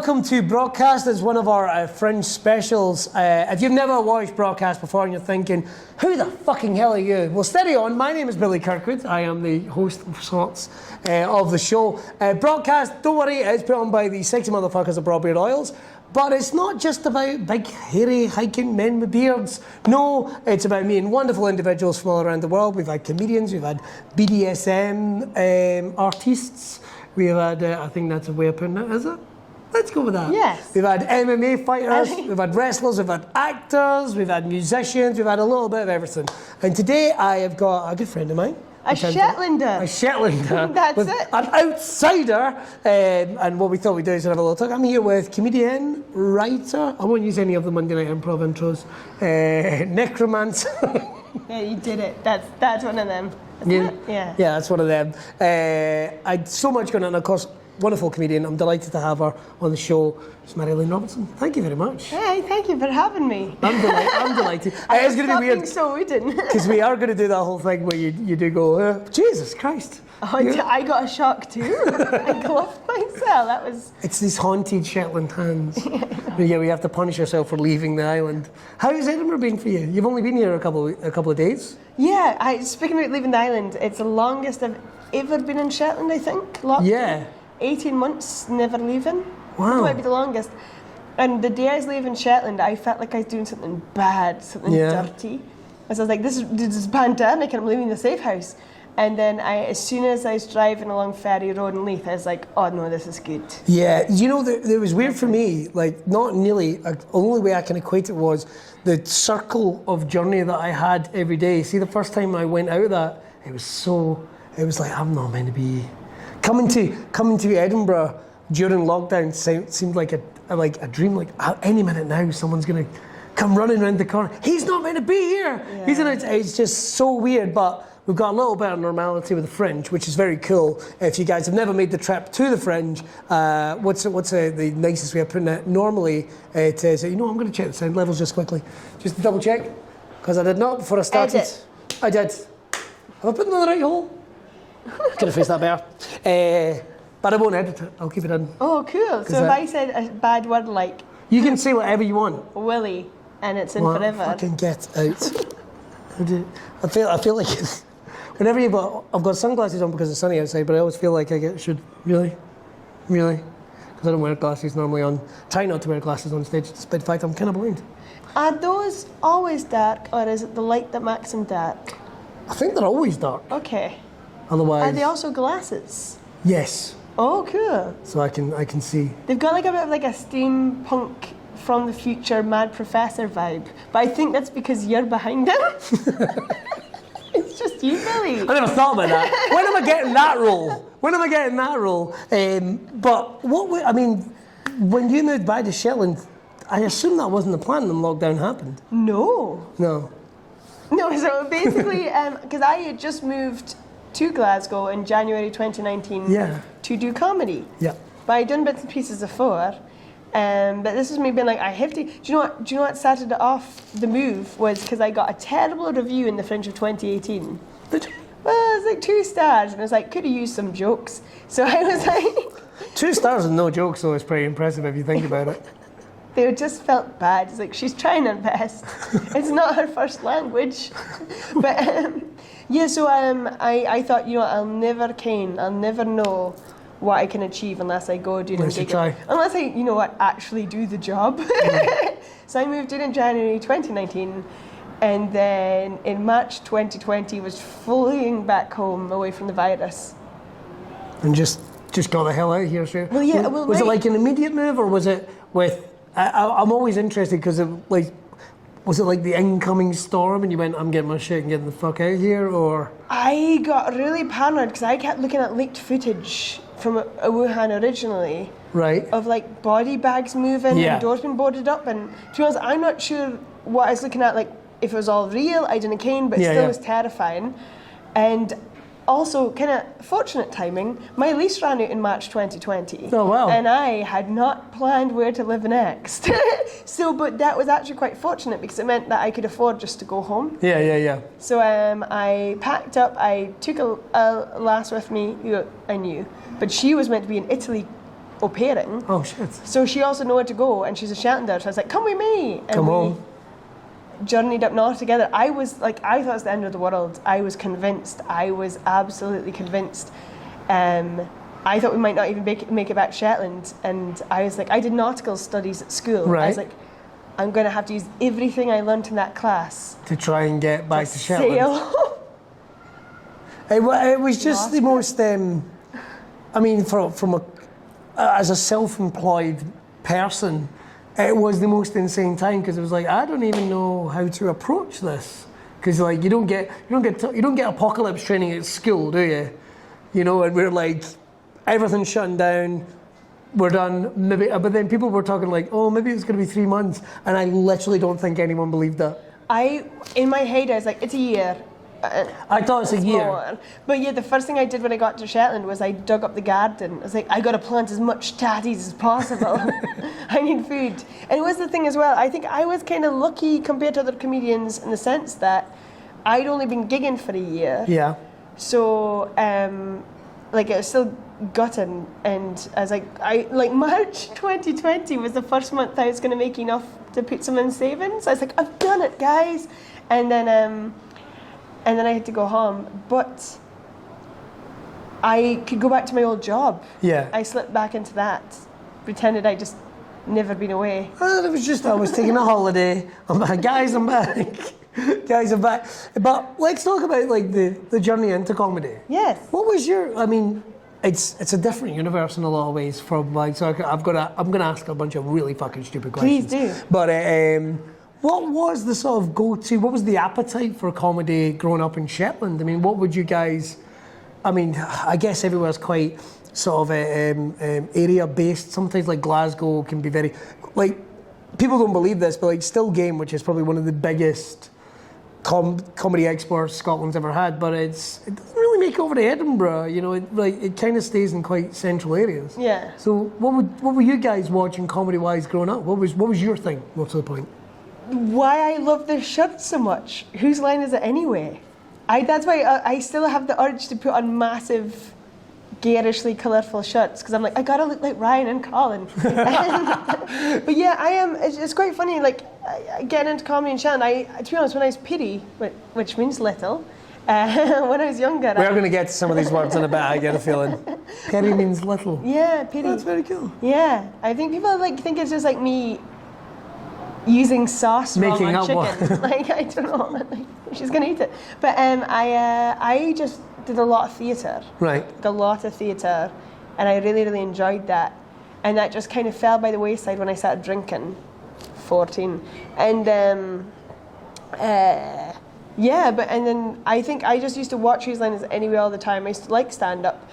welcome to Broadcast. It's one of our Fringe specials. If you've never watched Broadcast before and you're thinking, who the fucking hell are you? Well, steady on. My name is Billy Kirkwood. I am the host of sorts of the show. Broadcast, don't worry, it's put on by the sexy motherfuckers of Broadbeard Oils. But it's not just about big, hairy, hiking men with beards. No, it's about me and wonderful individuals from all around the world. We've had comedians, we've had BDSM artists. We've had, I think that's a way of putting it, is it? Let's go with that. Yes. We've had MMA fighters, we've had wrestlers, we've had actors, we've had musicians, we've had a little bit of everything. And today I have got a good friend of mine. A Shetlander. A Shetlander. That's it. An outsider. And what we thought we'd do is have a little talk. I'm here with comedian, writer. I won't use any of the Monday Night Improv intros. Necromancer. Yeah, you did it. That's one of them. Yeah. Yeah. Yeah, that's one of them. I'd so much going on, of course. Wonderful comedian. I'm delighted to have her on the show. It's Mary-Lynn Robertson. Thank you very much. Hey, thank you for having me. I'm delighted. It is going to be weird. So wooden. Because we are going to do that whole thing where you do go, Jesus Christ. Oh, I got a shock too. I gloved myself. That was... It's these haunted Shetland hands. Yeah, we have to punish ourselves for leaving the island. How has Edinburgh been for you? You've only been here a couple of days. Yeah, speaking about leaving the island, it's the longest I've ever been in Shetland, I think. Yeah. 18 months, never leaving. Wow. It might be the longest. And the day I was leaving Shetland, I felt like I was doing something bad, something dirty. As I was like, this is pandemic and I'm leaving the safe house. And then as soon as I was driving along Ferry Road in Leith, I was like, oh no, this is good. Yeah, you know, it was weird for me, like not nearly, the only way I can equate it was the circle of journey that I had every day. See, the first time I went out of that, it was like, I'm not meant to be... Coming to Edinburgh during lockdown seemed like a dream. Like any minute now, someone's gonna come running around the corner. He's not meant to be here. Yeah. It's just so weird. But we've got a little bit of normality with the Fringe, which is very cool. If you guys have never made the trip to the Fringe, what's the nicest way of putting it? Normally, it is. I'm going to check the sound levels just quickly, just to double check, because I did not before I started. Edit. I did. Have I put them in the right hole? Could have faced that better. But I won't edit it. I'll keep it in. Oh, cool. So if I said a bad word like... You can say whatever you want. Willy, and it's in forever. Fucking get out. I feel like whenever I've got sunglasses on because it's sunny outside, but I always feel like should really? Because I don't wear glasses normally on. Try not to wear glasses on stage, despite the fact I'm kind of blind. Are those always dark, or is it the light that makes them dark? I think they're always dark. Okay. Otherwise... Are they also glasses? Yes. Oh, cool. So I can see. They've got like a bit of like a steampunk from the future Mad Professor vibe, but I think that's because you're behind him. It's just you, Billy. I never thought about that. When am I getting that role? But when you moved back to Shetland, I assume that wasn't the plan when lockdown happened. No. No, so basically, because I had just moved to Glasgow in January 2019 to do comedy. Yeah. But I'd done bits and pieces before. But this was me being like, I have to... Do you know what started it off the move was because I got a terrible review in the Fringe of 2018. Did you? Well, it was like 2 stars, and I was like, could have used some jokes. So I was like... 2 stars and no jokes, though, is pretty impressive if you think about it. They just felt bad. It's like, she's trying her best. It's not her first language. But so I thought, I'll never know what I can achieve unless I go do Unless you try. Unless I, actually do the job. So I moved in January 2019, and then in March 2020 was flying back home away from the virus. And just got the hell out of here, sure. Well, yeah. Was it like an immediate move, or was it with... I'm always interested because was it like the incoming storm and you went, I'm getting my shit and getting the fuck out of here, or? I got really paranoid because I kept looking at leaked footage from Wuhan originally. Right. Of like body bags moving and doors being boarded up, and to be honest, I'm not sure what I was looking at, like if it was all real, I didn't care, but it still was terrifying. And also, kind of fortunate timing, my lease ran out in March 2020. Oh, wow. And I had not planned where to live next. But that was actually quite fortunate because it meant that I could afford just to go home. Yeah. So I packed up, I took a lass with me who I knew, but she was meant to be in Italy au pairing. Oh shit. So she also knew where to go, and she's a Shetlander. So I was like, come with me. And Come we on. journeyed up north together. I was like, I thought it was the end of the world. I was convinced. I was absolutely convinced. I thought we might not even make it back to Shetland. And I was like, I did nautical studies at school. Right. I was like, I'm going to have to use everything I learnt in that class To try and get back to Shetland. sail. It was just the most. I mean, as a self-employed person, it was the most insane time because it was like I don't even know how to approach this because like you don't get apocalypse training at school, do you? You know, and we're like everything's shutting down. We're done. Maybe, but then people were talking like, oh, maybe it's going to be 3 months, and I literally don't think anyone believed that. In my head, I was like, it's a year. I thought it's a year. More. But yeah, the first thing I did when I got to Shetland was I dug up the garden. I was like, I got to plant as much tatties as possible. I need food. And it was the thing as well, I think I was kind of lucky compared to other comedians in the sense that I'd only been gigging for a year. Yeah. So, like, it was still gutting. And I was like March 2020 was the first month I was going to make enough to put some in savings. I was like, I've done it, guys. And then I had to go home, but I could go back to my old job. Yeah. I slipped back into that, pretended I'd just never been away. It was just I was taking a holiday. I'm back, guys. I'm back. Guys, I'm back. But let's talk about like the journey into comedy. Yes. What was your? I mean, it's a different universe in a lot of ways from like. So I'm gonna ask a bunch of really fucking stupid questions. Please do. But what was the sort of go-to? What was the appetite for comedy growing up in Shetland? I mean, what would you guys? I mean, I guess everywhere's quite sort of area-based. Sometimes like Glasgow can be very like people don't believe this, but like Still Game, which is probably one of the biggest comedy exports Scotland's ever had, but it doesn't really make it over to Edinburgh. You know, it kind of stays in quite central areas. Yeah. So what were you guys watching comedy-wise growing up? What was your thing? Most of the point. Why I love this shirt so much. Whose line is it anyway? That's why I still have the urge to put on massive, garishly colourful shirts because I'm like, I gotta look like Ryan and Colin. But yeah, I am. It's quite funny. Like getting into comedy in Shetland. To be honest, when I was pity, which means little, when I was younger. We're going to get to some of these words in a bit. I get a feeling. Pity means little. Yeah, pity. That's very cool. Yeah, I think people think it's just like me using sauce making wrong on up chicken. one. Like I don't know, like, she's gonna eat it. But I just did a lot of theatre. Right. Like a lot of theatre, and I really really enjoyed that. And that just kind of fell by the wayside when I started drinking, 14, and and then I think I just used to watch Whose Line Is It Anyway all the time. I used to like stand up.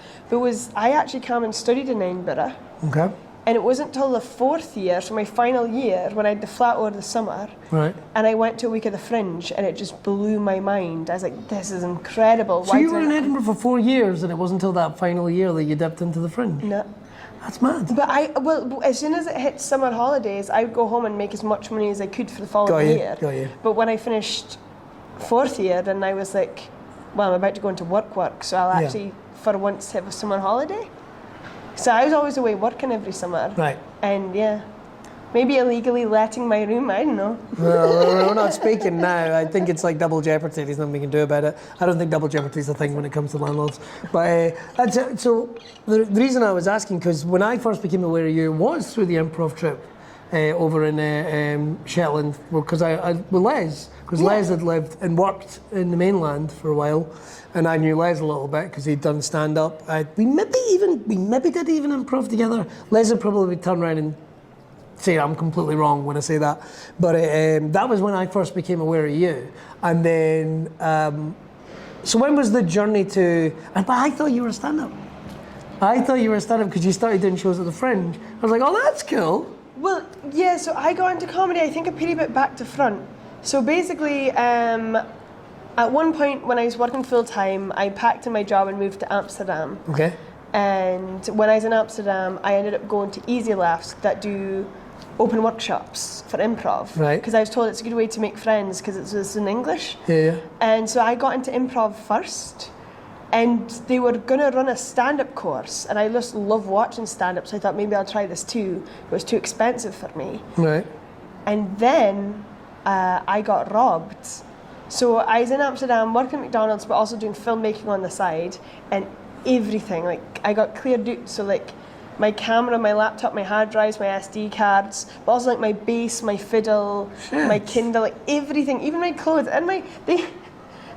I actually came and studied in Edinburgh. Okay. And it wasn't till the fourth year, so my final year, when I had the flat over the summer, right, and I went to a week of the Fringe, and it just blew my mind. I was like, this is incredible. So you were in Edinburgh for 4 years, and it wasn't until that final year that you dipped into the Fringe? No. That's mad. But as soon as it hit summer holidays, I would go home and make as much money as I could for the following year. Got you. But when I finished fourth year, then I was like, well, I'm about to go into work, so I'll actually, for once, have a summer holiday. So I was always away working every summer. Right. And yeah, maybe illegally letting my room, I don't know. Well, we're not speaking now. I think it's like double jeopardy. There's nothing we can do about it. I don't think double jeopardy is a thing when it comes to landlords. But so the reason I was asking, because when I first became aware of you was through the improv trip over in Shetland, because with Les, because Les had lived and worked in the mainland for a while. And I knew Les a little bit because he'd done stand-up. We maybe did even improv together. Les would probably turn around and say I'm completely wrong when I say that. But that was when I first became aware of you. And then, so when was the journey to? But I thought you were a stand-up. I thought you were a stand-up because you started doing shows at the Fringe. I was like, oh, that's cool. Well, yeah. So I got into comedy, I think, a pretty bit back to front. So basically. At one point, when I was working full-time, I packed in my job and moved to Amsterdam. Okay. And when I was in Amsterdam, I ended up going to Easy Laughs that do open workshops for improv. Right. Because I was told it's a good way to make friends because it's in English. Yeah. And so I got into improv first. And they were going to run a stand-up course, and I just love watching stand-up, so I thought maybe I'll try this too. It was too expensive for me. Right. And then I got robbed. So I was in Amsterdam working at McDonald's, but also doing filmmaking on the side, and everything, like I got cleared out, so like my camera, my laptop, my hard drives, my SD cards, but also like my bass, my fiddle, my Kindle, like everything, even my clothes, and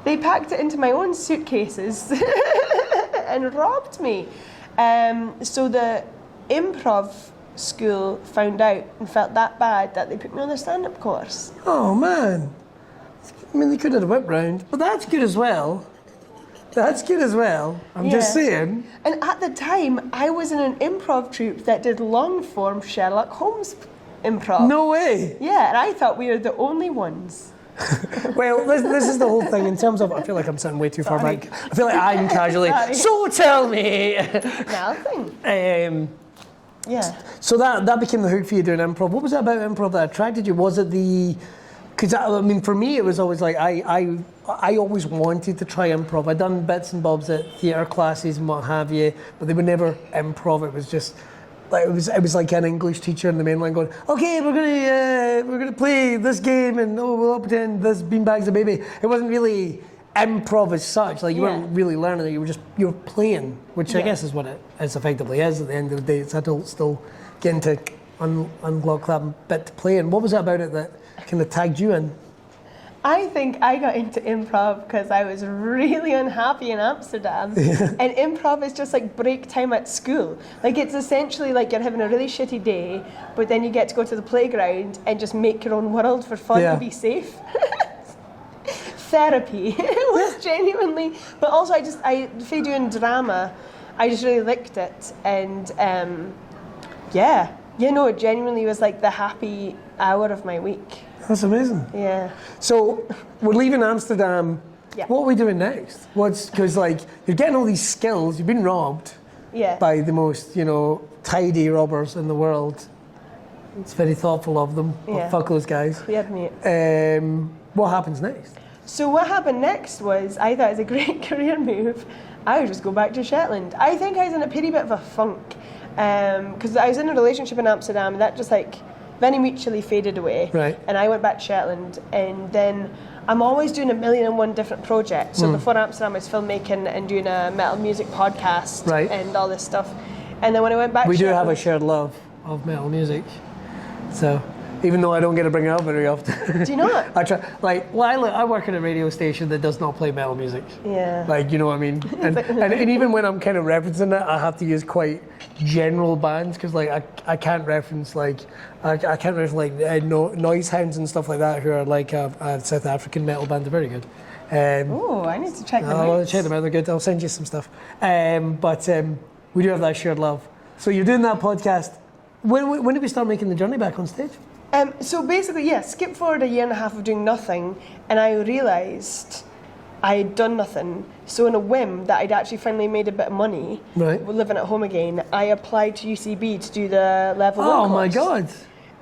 they packed it into my own suitcases and robbed me. So the improv school found out and felt that bad that they put me on their stand-up course. Oh man. I mean, they could have whipped round, but that's good as well. That's good as well. I'm just saying. And at the time, I was in an improv troupe that did long-form Sherlock Holmes improv. No way. Yeah, and I thought we were the only ones. Well, this is the whole thing in terms of, I feel like I'm sitting way too far back. I feel like I'm casually, so tell me. Nothing. Yeah. So that became the hook for you doing improv. What was it about improv that attracted you? Was it the, because I mean, for me, it was always like, I always wanted to try improv. I'd done bits and bobs at theatre classes and what have you, but they were never improv. It was just, like, it was like an English teacher in the mainland going, okay, we're gonna play this game and we'll all pretend this beanbag's a baby. It wasn't really improv as such. Like you weren't really learning it. You were playing, which I guess is what it effectively is. At the end of the day, it's adults still getting to unglog clap and bit to play. And what was it about it that kind of tagged you in? I think I got into improv because I was really unhappy in Amsterdam. And improv is just like break time at school. Like it's essentially like you're having a really shitty day, but then you get to go to the playground and just make your own world for fun and be safe. Therapy. It was genuinely, but also for doing drama, I just really liked it. And it genuinely was like the happy hour of my week. That's amazing. Yeah. So we're leaving Amsterdam. Yeah. What are we doing next? Because like you're getting all these skills. You've been robbed by the most tidy robbers in the world. It's very thoughtful of them. Yeah. Fuck those guys. We admit. What happens next? So what happened next was I thought it was a great career move. I would just go back to Shetland. I think I was in a pretty bit of a funk because I was in a relationship in Amsterdam and that just like very mutually faded away. Right. And I went back to Shetland, and then I'm always doing 1,000,001 different projects. So before Amsterdam, I was filmmaking and doing a metal music podcast and all this stuff. And then when I went back, we do have a shared love of metal music. So even though I don't get to bring it up very often. Do you not? I try. I work at a radio station that does not play metal music. Yeah. Like, you know what I mean? And even when I'm kind of referencing it, I have to use quite general bands because like I can't reference Noise Hounds and stuff like that, who are like a South African metal band. They're very good. I need to check them out. I'll check them out. They're good. I'll send you some stuff. But we do have that shared love. So you're doing that podcast. When did we start making the journey back on stage? So basically, skip forward 1.5 years of doing nothing, and I realised I had done nothing. So in a whim that I'd actually finally made a bit of money, living at home again, I applied to UCB to do the level 1 course. Oh my God.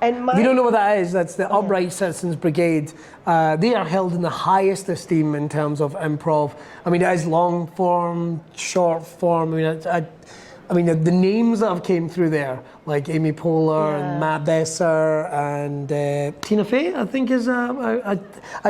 And if you don't know what that is, that's the Upright Citizens Brigade. They are held in the highest esteem in terms of improv. I mean, it is long form, short form. I mean, the names that have came through there, like Amy Poehler and Matt Besser and Tina Fey, I think is. I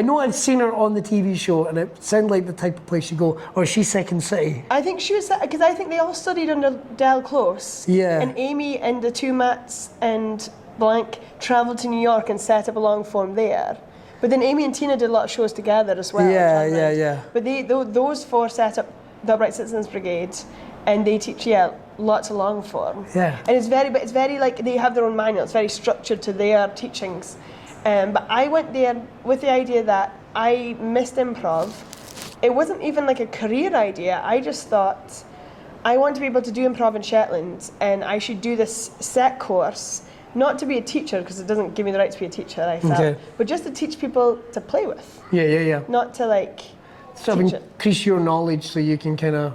know I'd seen her on the TV show, and it sounded like the type of place you go. Or is she Second City? I think she was, because I think they all studied under Del Close. Yeah. And Amy and the two Matts and blank travelled to New York and set up a long form there. But then Amy and Tina did a lot of shows together as well. Yeah. But those four set up the Upright Citizens Brigade, and they teach lots of long form. Yeah. And it's very like they have their own manual. It's very structured to their teachings. But I went there with the idea that I missed improv. It wasn't even like a career idea. I just thought I want to be able to do improv in Shetland, and I should do this set course, not to be a teacher because it doesn't give me the right to be a teacher, I felt, but just to teach people to play with. Yeah. Not to like increase your knowledge so you can kind of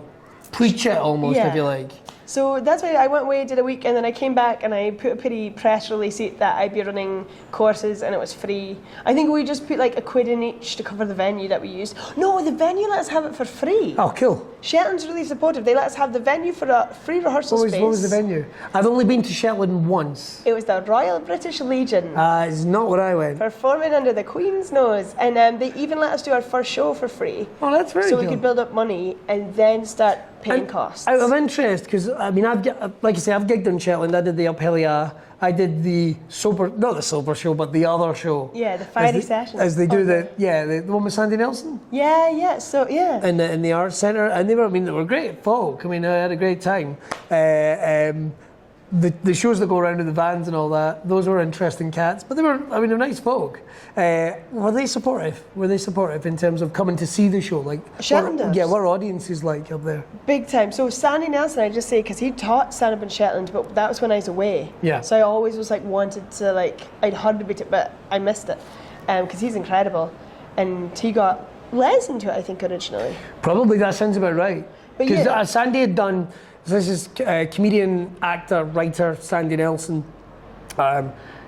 preach it almost, if you like. So that's why I went away, did a week, and then I came back and I put a pretty press release out that I'd be running courses and it was free. I think we just put like £1 in each to cover the venue that we used. No, the venue let us have it for free. Oh, cool. Shetland's really supportive. They let us have the venue for a free rehearsal space. What was the venue? I've only been to Shetland once. It was the Royal British Legion. It's not where I went. Performing under the Queen's nose. And they even let us do our first show for free. Oh, that's very So cool. we could build up money and then start paying costs. Out of interest, because I mean, like I say, I've gigged in Shetland. I did the Uphill. I did the not the Sober show, but the other show. Yeah, the Friday session. As they do the one with Sandy Nelson. Yeah. So yeah. In the Arts Centre, and they were great folk. I mean, I had a great time. The shows that go around in the vans and all that, those were interesting cats, but they're nice folk. Were they supportive? Were they supportive in terms of coming to see the show? Like, Shetlanders. what are audiences like up there? Big time. So Sandy Nelson, I just say, because he taught stand-up in Shetland, but that was when I was away. Yeah. So I always was like wanted to I'd heard about it, but I missed it, because he's incredible, and he got Les into it, I think, originally. Probably that sounds about right. But Because yeah. Sandy had done. This is comedian, actor, writer Sandy Nelson.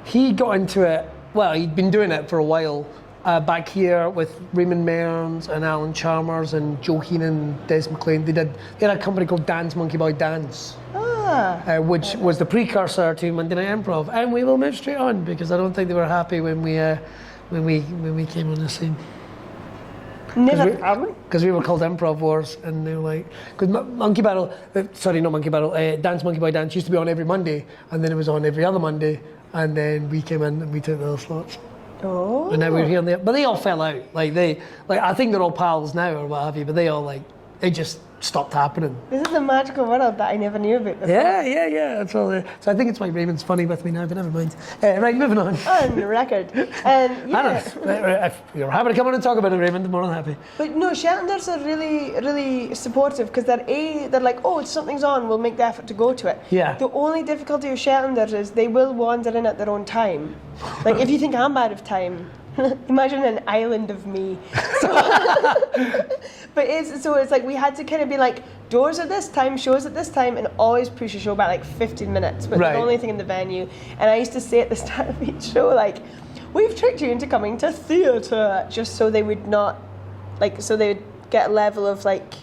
He got into it. Well, he'd been doing it for a while. Back here with Raymond Mearns and Alan Chalmers and Joe Heenan, Des McLean. They had a company called Dance Monkey Boy Dance, which was the precursor to Monday Night Improv. And we will move straight on because I don't think they were happy when we came on the scene. Never. Because we were called Improv Wars, and they were like, because Monkey Battle, not Monkey Battle, Dance Monkey Boy Dance used to be on every Monday, and then it was on every other Monday, and then we came in and we took the other slots. Oh. And now we're here and there, but they all fell out. I think they're all pals now or what have you, but they just stopped happening. This is the magical world that I never knew about before. Yeah. That's all there. So I think it's why Raymond's funny with me now, but never mind. Right, moving on. On the record. Yeah. If you're happy to come on and talk about it, Raymond, I'm more than happy. But no, Shetlanders are really, really supportive because they're like, oh, something's on, we'll make the effort to go to it. Yeah. The only difficulty with Shetlanders is they will wander in at their own time. Like, if you think I'm bad of time, imagine an island of me. But it's like we had to kind of be like, doors at this time, shows at this time, and always push a show back like 15 minutes. But right. The only thing in the venue. And I used to say at the start of each show, like, we've tricked you into coming to theatre, just so they would not, so they would get a level of like,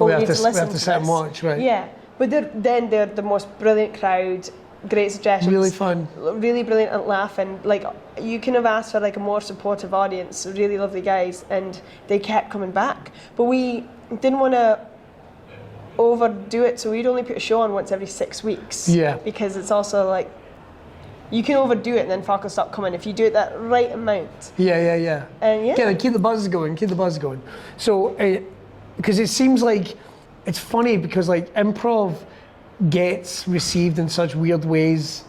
we have to listen sit to and watch, right? Yeah, but they're the most brilliant crowd. Great suggestions. Really fun. Really brilliant at laughing. Like, you couldn't have asked for like a more supportive audience. Really lovely guys, and they kept coming back. But we didn't want to overdo it, so we'd only put a show on once every 6 weeks. Yeah. Because it's also like, you can overdo it and then folk will stop coming if you do it that right amount. Yeah. And yeah. Keep the buzz going. So, because it seems like, it's funny because like improv gets received in such weird ways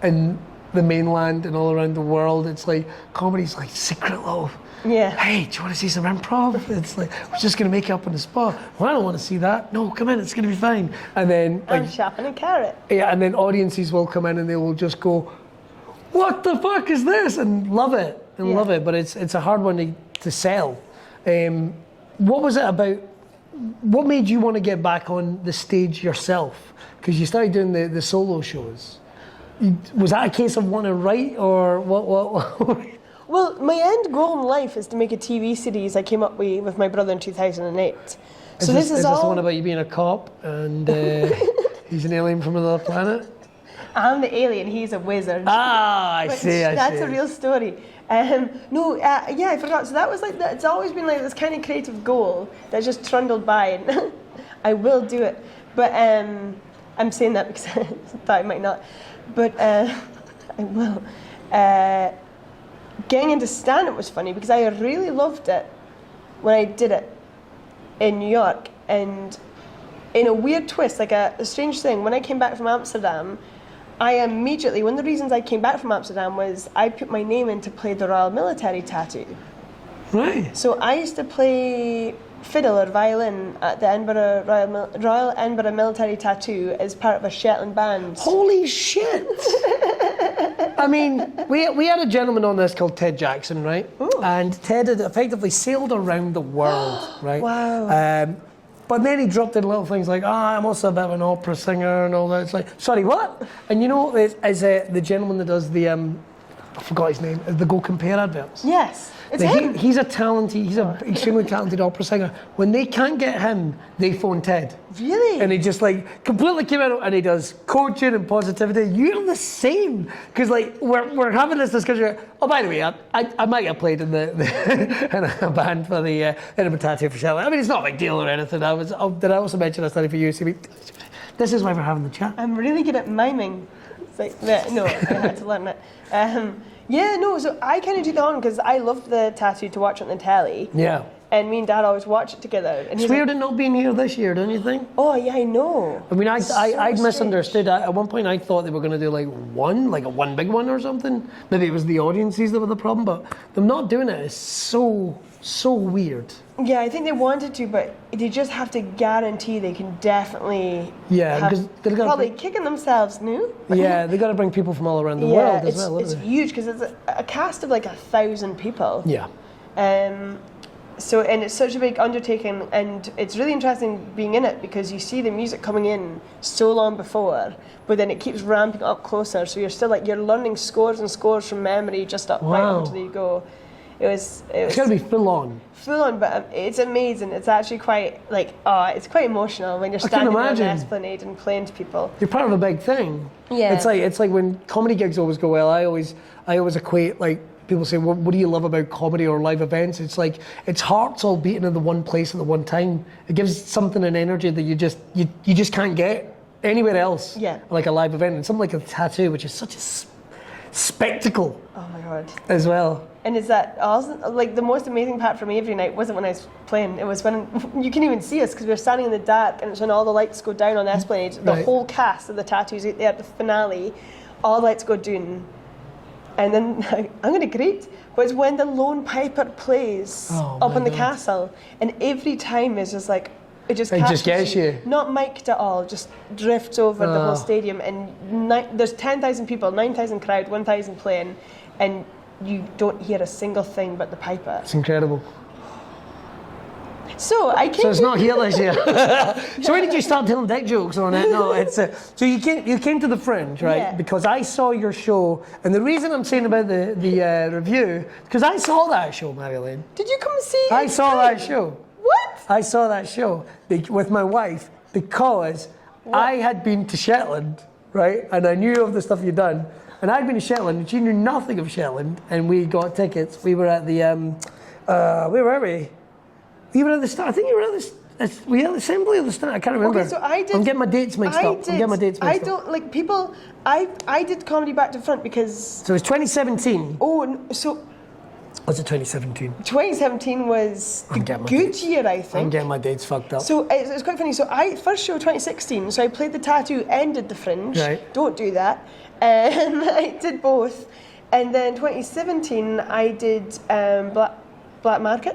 in the mainland and all around the world. It's like comedy's like secret love. Yeah. Hey, do you want to see some improv? It's like, we're just going to make it up on the spot. Well, I don't want to see that. No, come in, it's going to be fine. And then I'm shopping a carrot. Yeah, and then audiences will come in and they will just go, what the fuck is this? And love it. But it's a hard one to sell. What was it about? What made you want to get back on the stage yourself? Because you started doing the solo shows. Was that a case of wanting to write or what? Well, my end goal in life is to make a TV series I came up with my brother in 2008. So this is all... all... the one about you being a cop and he's an alien from another planet? I'm the alien, he's a wizard. I see. That's a real story. I forgot. So that was like, it's always been like this kind of creative goal that just trundled by, and I will do it. But I'm saying that because I thought I might not. But I will. Getting into stand-up was funny because I really loved it when I did it in New York. And in a weird twist, like a strange thing, when I came back from Amsterdam, I immediately, one of the reasons I came back from Amsterdam was I put my name in to play the Royal Military Tattoo. Right. So I used to play fiddle or violin at the Royal Edinburgh Military Tattoo as part of a Shetland band. Holy shit! I mean, we had a gentleman on this called Ted Jackson, right? Ooh. And Ted had effectively sailed around the world, right? Wow. But then he dropped in little things like, I'm also a bit of an opera singer and all that. It's like, sorry, what? And you know, as the gentleman that does the, I forgot his name, the Go Compare adverts. Yes, it's him. He's an extremely talented opera singer. When they can't get him, they phone Ted. Really? And he just like completely came out and he does coaching and positivity. You're the same. Because like we're having this discussion. Oh, by the way, I might have played in in a band for the Edinburgh Tattoo for Charlotte. I mean, it's not a big deal or anything. Did I also mention I studied for UCB? This is why we're having the chat. I'm really good at miming. It's like, no, I had to learn it. So I kind of took it on because I loved the tattoo to watch on the telly. Yeah. And me and Dad always watch it together. And it's weird it not being here this year, don't you think? Oh, yeah, I know. I mean, I'd misunderstood. At one point, I thought they were going to do like a one big one or something. Maybe it was the audiences that were the problem, but them not doing it is so weird. Yeah, I think they wanted to, but they just have to guarantee they can definitely. Yeah, because they're probably kicking themselves new. Yeah, they got to bring people from all around the world as well. It's huge because it's a cast of like 1,000 people. Yeah. So it's such a big undertaking, and it's really interesting being in it because you see the music coming in so long before, but then it keeps ramping up closer. So you're still you're learning scores and scores from memory just up right until you go. It's got to be full on. Full on, but it's amazing. It's actually quite it's quite emotional when you're standing on the Esplanade and playing to people. You're part of a big thing. Yeah. It's like when comedy gigs always go well. I always equate like. People say, well, what do you love about comedy or live events? It's like, it's hearts all beating in the one place at the one time. It gives something an energy that you just can't get anywhere else. Yeah. Like a live event. And something like a tattoo, which is such a spectacle. Oh my God. As well. And is that awesome? Like the most amazing part for me every night wasn't when I was playing. It was when you can even see us because we were standing in the dark, and it's when all the lights go down on the Esplanade. The whole cast of the tattoos out there at the finale, all the lights go down. And then I'm going to great, but it's when the Lone Piper plays up in the castle, and every time it's just like it just gets you. Not mic'd at all, just drifts over the whole stadium, and there's 10,000 people, 9,000 crowd, 1,000 playing, and you don't hear a single thing but the piper. It's incredible. So it's not here this year. So when did you start telling dick jokes on it? No, it's so you came to the Fringe, right? Yeah. Because I saw your show, and the reason I'm saying about the review, because I saw that show, Marilyn. Did you come see? I saw that show. What? I saw that show with my wife because I had been to Shetland, right? And I knew of the stuff you'd done, and I'd been to Shetland, and she knew nothing of Shetland, and we got tickets. We were at the where were we? You were at the start. I think you were at the. We had the assembly at the start. I can't remember. Okay, so I did. I'm getting my dates mixed up. I don't like people. I did comedy back to front because. So it was 2017. Oh, so. Was it 2017? 2017 was the good year, I think. I'm getting my dates fucked up. So it's quite funny. So first show 2016. So I played the tattoo, ended the Fringe. Right. Don't do that. I did both, and then 2017 I did Black Market.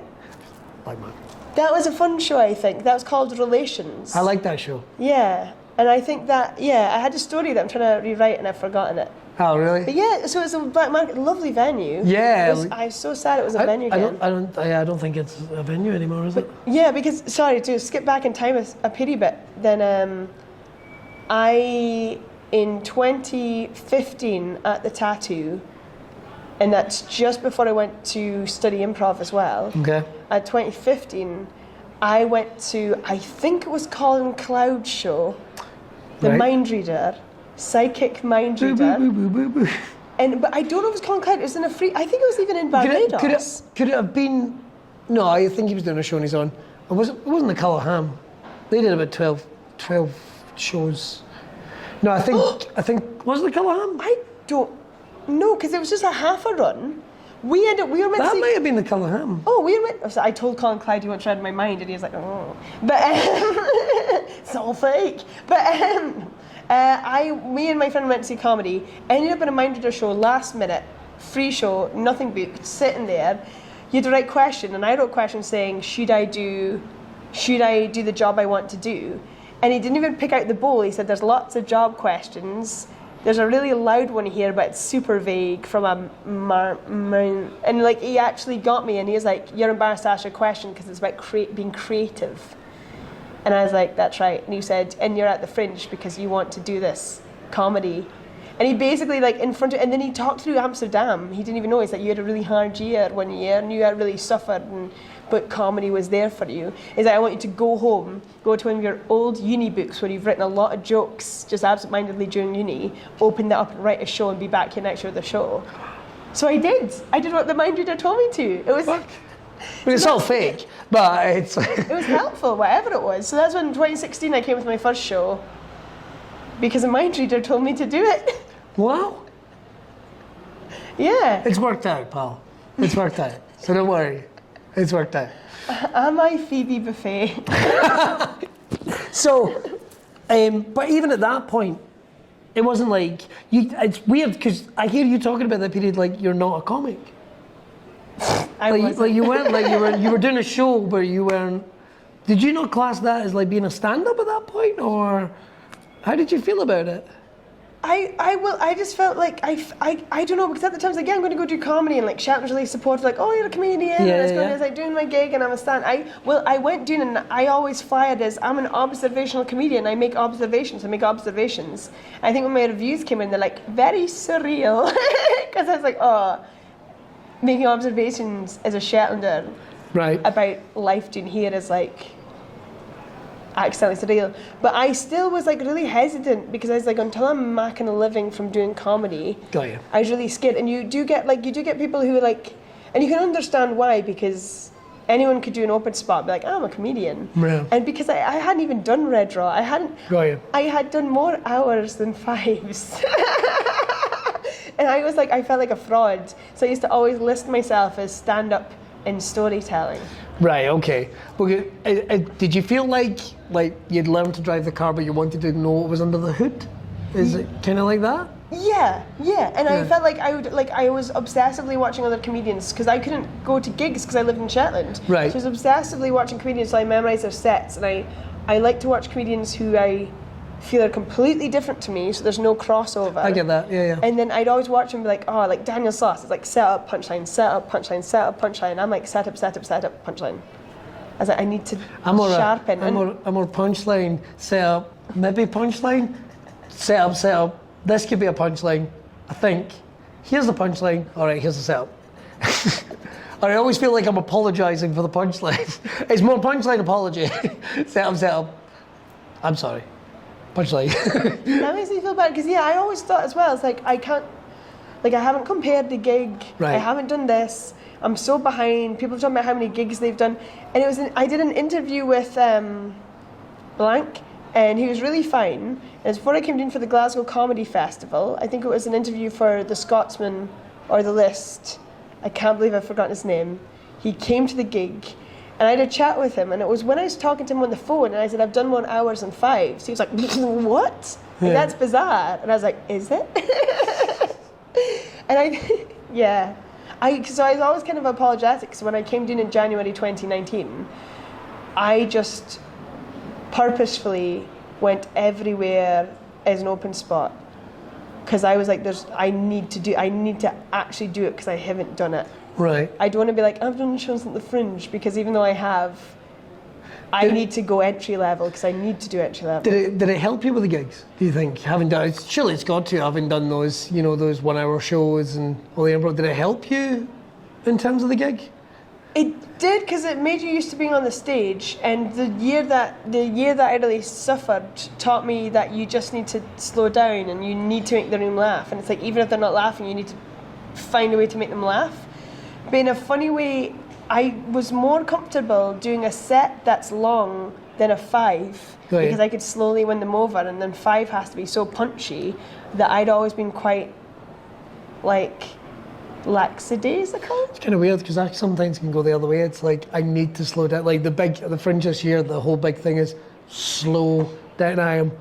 Black Market. That was a fun show, I think. That was called Relations. I like that show. Yeah, and I think that, I had a story that I'm trying to rewrite and I've forgotten it. Oh, really? But yeah, so it's a Black Market, lovely venue. Yeah. I'm so sad it was a venue again. I don't think it's a venue anymore, is it? Yeah, because, sorry, to skip back in time a pretty bit, then in 2015 at the Tattoo, and that's just before I went to study improv as well. Okay. At 2015, I went to, I think it was Colin Cloud's show, The Mind Reader, Psychic Mind Reader. But I don't know if it was Colin Cloud, it was in a free, I think it was even in Barbados. Could it have been, no, I think he was doing a show on his own. It wasn't the Colour Ham. They did about 12 shows. No, I think, was it the Colour Ham? I don't know, because it was just a half a run. We were meant that to might have been the Colour Ham. Oh, so I told Colin Clyde he once read my mind, and he was like, oh. But it's all fake. But me and my friend went to see comedy, ended up in a Mind Reader show last minute, free show, nothing booked, sitting there. You had to write a question, and I wrote a question saying, should I do the job I want to do? And he didn't even pick out the bowl. He said, there's lots of job questions. There's a really loud one here, but it's super vague from and like he actually got me, and he was like, "You're embarrassed to ask your question because it's about being creative." And I was like, that's right. And he said, and you're at the Fringe because you want to do this comedy. And he basically like in front of, and then he talked through Amsterdam. He didn't even know. He said, you had a really hard year 1 year and you had really suffered, but comedy was there for you. He's like, I want you to go home, go to one of your old uni books where you've written a lot of jokes just absent-mindedly during uni, open that up and write a show and be back here next year with a show. So I did. I did what the mind reader told me to. It was... But it's all fake, but it's... It was helpful, whatever it was. So that's when in 2016 I came with my first show because a mind reader told me to do it. Wow. Yeah. It's worked out, pal. It's worked out. So don't worry. It's worked out. Am I Phoebe Buffet? So, but even at that point, it wasn't like you. It's weird because I hear you talking about that period like you're not a comic. Like you weren't like you were doing a show, but you weren't. Did you not class that as like being a stand-up at that point, or how did you feel about it? I just felt like I don't know, because at the time I was like, yeah, I'm going to go do comedy, and like Shatner was really supportive, like, oh, you're a comedian, and I was like doing my gig and I'm a stand. I went doing, and I always fired as I'm an observational comedian. I make observations. I think when my reviews came in, they're like very surreal, because I was like, oh, making observations as a Shetlander, right, about life down here is like accidentally surreal. But I still was like really hesitant because I was like, until I'm making a living from doing comedy, got you. I was really scared. And you do get people who are like, and you can understand why, because anyone could do an open spot and be like, oh, I'm a comedian. Yeah. And because I hadn't even done Red Raw, got you. I had done more hours than fives. And I was like, I felt like a fraud. So I used to always list myself as stand-up in storytelling. Right, okay. Well, did you feel like you'd learned to drive the car, but you wanted to know what was under the hood? Is it kind of like that? Yeah. And I felt like I was obsessively watching other comedians because I couldn't go to gigs because I lived in Shetland. Right. So I was obsessively watching comedians, so I memorised their sets, and I like to watch comedians who I feel are completely different to me, so there's no crossover. I get that, yeah. And then I'd always watch them and be like, oh, like Daniel Sloss, it's like set up, punchline, set up, punchline, set up, punchline. I'm like set up, punchline. I was like, I need to sharpen. I'm more punchline, set up, maybe punchline, set up. This could be a punchline, I think. Here's the punchline, all right, here's the setup. I always feel like I'm apologising for the punchline. It's more punchline apology. Set up. I'm sorry. Punchline. That makes me feel bad because I always thought as well. It's like I can't, like I haven't compared the gig. Right. I haven't done this. I'm so behind. People have talking about how many gigs they've done, and I did an interview with Blank, and he was really fine. And it was before I came in for the Glasgow Comedy Festival. I think it was an interview for The Scotsman or The List. I can't believe I've forgotten his name. He came to the gig. And I had a chat with him, and it was when I was talking to him on the phone, and I said, I've done 1 hours and 5. So he was like, what? Yeah. Like, that's bizarre. And I was like, is it? And so I was always kind of apologetic, because when I came down in January 2019, I just purposefully went everywhere as an open spot. Because I was like, I need to actually do it, because I haven't done it. Right. I don't want to be like, I've done shows at the Fringe, because even though I have, I need to go entry level, because I need to do entry level. Did it help you with the gigs, do you think? Having done it, surely it's got to, having done those, those 1 hour shows and all the improv, did it help you in terms of the gig? It did, because it made you used to being on the stage, and the year that I really suffered taught me that you just need to slow down and you need to make the room laugh. And it's like, even if they're not laughing, you need to find a way to make them laugh. But in a funny way, I was more comfortable doing a set that's long than a 5, because I could slowly win them over, and then 5 has to be so punchy that I'd always been quite like lackadaisical. It's kind of weird because I sometimes can go the other way. It's like I need to slow down. Like the Fringe this year, the whole big thing is slow down. I am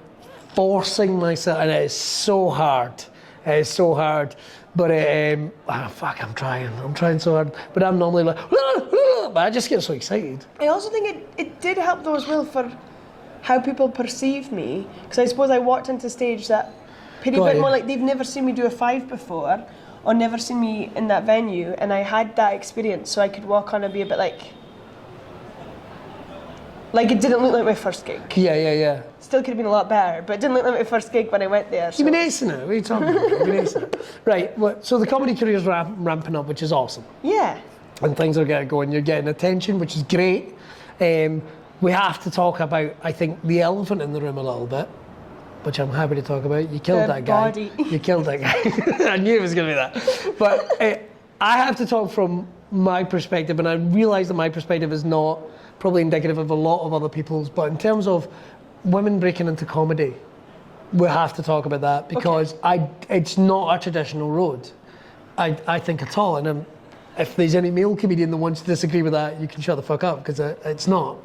forcing myself, and it is so hard. It is so hard. But I'm trying so hard. But I'm normally like, but I just get so excited. I also think it did help though as well for how people perceive me, because I suppose I walked into stage that pretty bit more like they've never seen me do a 5 before, or never seen me in that venue, and I had that experience, so I could walk on and be a bit like, Like, it didn't look like my first gig. Yeah. Still could have been a lot better, but it didn't look like my first gig when I went there. So. You've been acing it. What are you talking about? You've been acing it. Right. Well, so the comedy career's ramping up, which is awesome. Yeah. And things are getting going. You're getting attention, which is great. We have to talk about, I think, the elephant in the room a little bit, which I'm happy to talk about. You killed that guy. Body. You killed that guy. I knew it was going to be that. But I have to talk from my perspective, and I realise that my perspective is not probably indicative of a lot of other people's, but in terms of women breaking into comedy, we have to talk about that because it's not a traditional road, I think, at all. And if there's any male comedian that wants to disagree with that, you can shut the fuck up, because it's not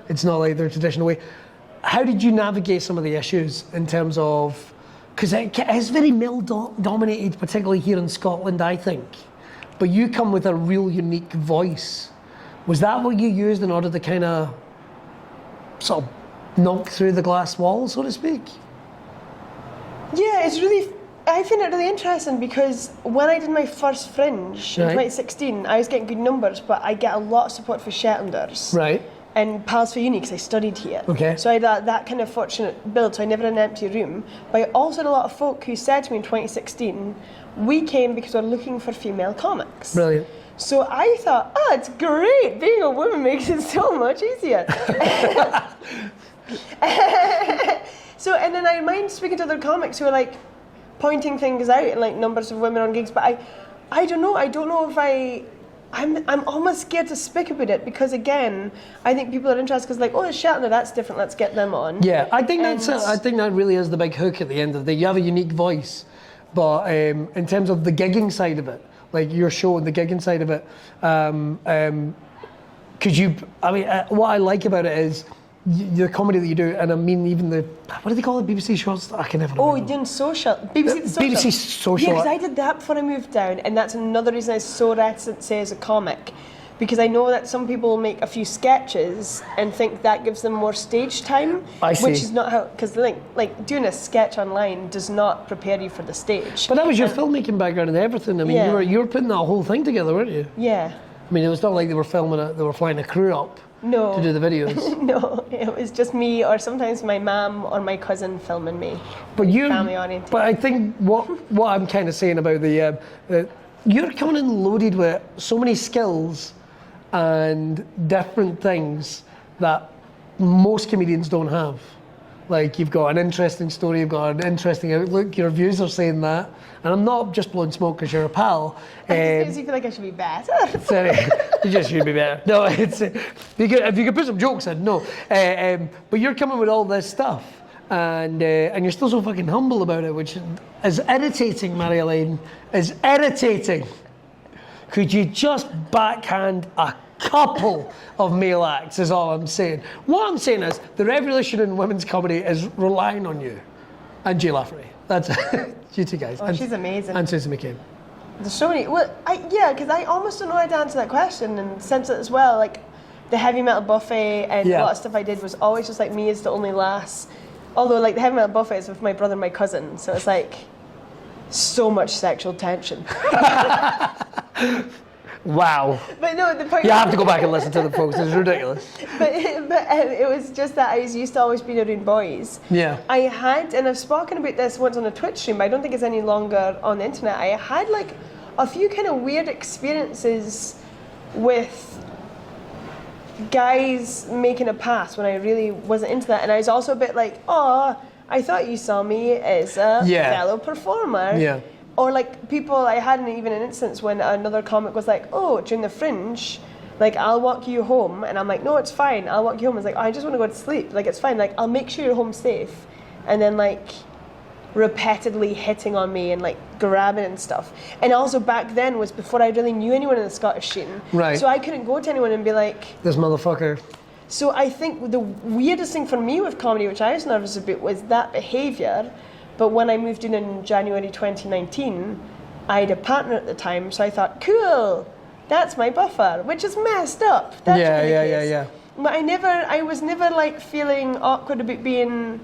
like their traditional way. How did you navigate some of the issues in terms of, because it's very male dominated, particularly here in Scotland, I think, but you come with a real unique voice. Was that what you used in order to kind of sort of knock through the glass wall, so to speak? Yeah, I find it really interesting because when I did my first Fringe in 2016, I was getting good numbers, but I get a lot of support for Shetlanders. Right. And Pals for Uni, because I studied here. Okay. So I had that kind of fortunate build, so I never had an empty room. But I also had a lot of folk who said to me in 2016, we came because we're looking for female comics. Brilliant. So I thought, it's great. Being a woman makes it so much easier. So, and then I mind speaking to other comics who are like pointing things out and like numbers of women on gigs, but I don't know. I don't know if I'm almost scared to speak about it because, again, I think people are interested because, like, it's Shetlander, that's different, let's get them on. Yeah, I think that really is the big hook at the end of the day. You have a unique voice, but in terms of the gigging side of it, like your show and the gigging side of it, what I like about it is the comedy that you do, and I mean even what do they call it, BBC Shorts? I can never remember. Oh, you're doing social. BBC The Social. BBC Social. Yeah, because I did that before I moved down, and that's another reason I was so reticent to say as a comic, because I know that some people make a few sketches and think that gives them more stage time, I see. which is not how, because like doing a sketch online does not prepare you for the stage. But that was your filmmaking background and everything. I mean, you were putting that whole thing together, weren't you? Yeah. I mean, it was not like they were filming it; they were flying a crew up. No. To do the videos. No, it was just me, or sometimes my mum or my cousin filming me. But family oriented. But I think what I'm kind of saying about you're coming in loaded with so many skills and different things that most comedians don't have. Like, you've got an interesting story, you've got an interesting outlook, your views are saying that. And I'm not just blowing smoke because you're a pal. I just feel like I should be better. Sorry, you just should be better. No, it's if you could put some jokes in, no. But you're coming with all this stuff, and you're still so fucking humble about it, which is irritating, Mary-Elaine. Is irritating. Could you just backhand a couple of male acts, is all I'm saying. What I'm saying is, the revolution in women's comedy is relying on you and Jill Lafferty. That's you two guys. Oh, she's amazing. And Susan McCabe. There's so many. Well, because I almost don't know how to answer that question, and sense it as well. Like, the heavy metal buffet and a lot of stuff I did was always just like me as the only lass. Although, like, the heavy metal buffet is with my brother and my cousin, so it's like so much sexual tension. Wow. But no, the point. You have to go back and listen to the folks. It's ridiculous. But it was just that I was used to always being around boys. Yeah. I had, and I've spoken about this once on a Twitch stream, but I don't think it's any longer on the internet. I had like a few kind of weird experiences with guys making a pass when I really wasn't into that, and I was also a bit like, I thought you saw me as a fellow performer. Yeah. Or like people, I had even an instance when another comic was like, during the Fringe, like, I'll walk you home, and I'm like, no, it's fine, I'll walk you home. It's like, I just want to go to sleep, like, it's fine, like, I'll make sure you're home safe. And then like repeatedly hitting on me and like grabbing and stuff. And also back then was before I really knew anyone in the Scottish scene. Right. So I couldn't go to anyone and be like, this motherfucker. So I think the weirdest thing for me with comedy, which I was nervous about, was that behaviour. But when I moved in January 2019, I had a partner at the time, so I thought, cool, that's my buffer, which is messed up. That's yeah. But I was never like feeling awkward about being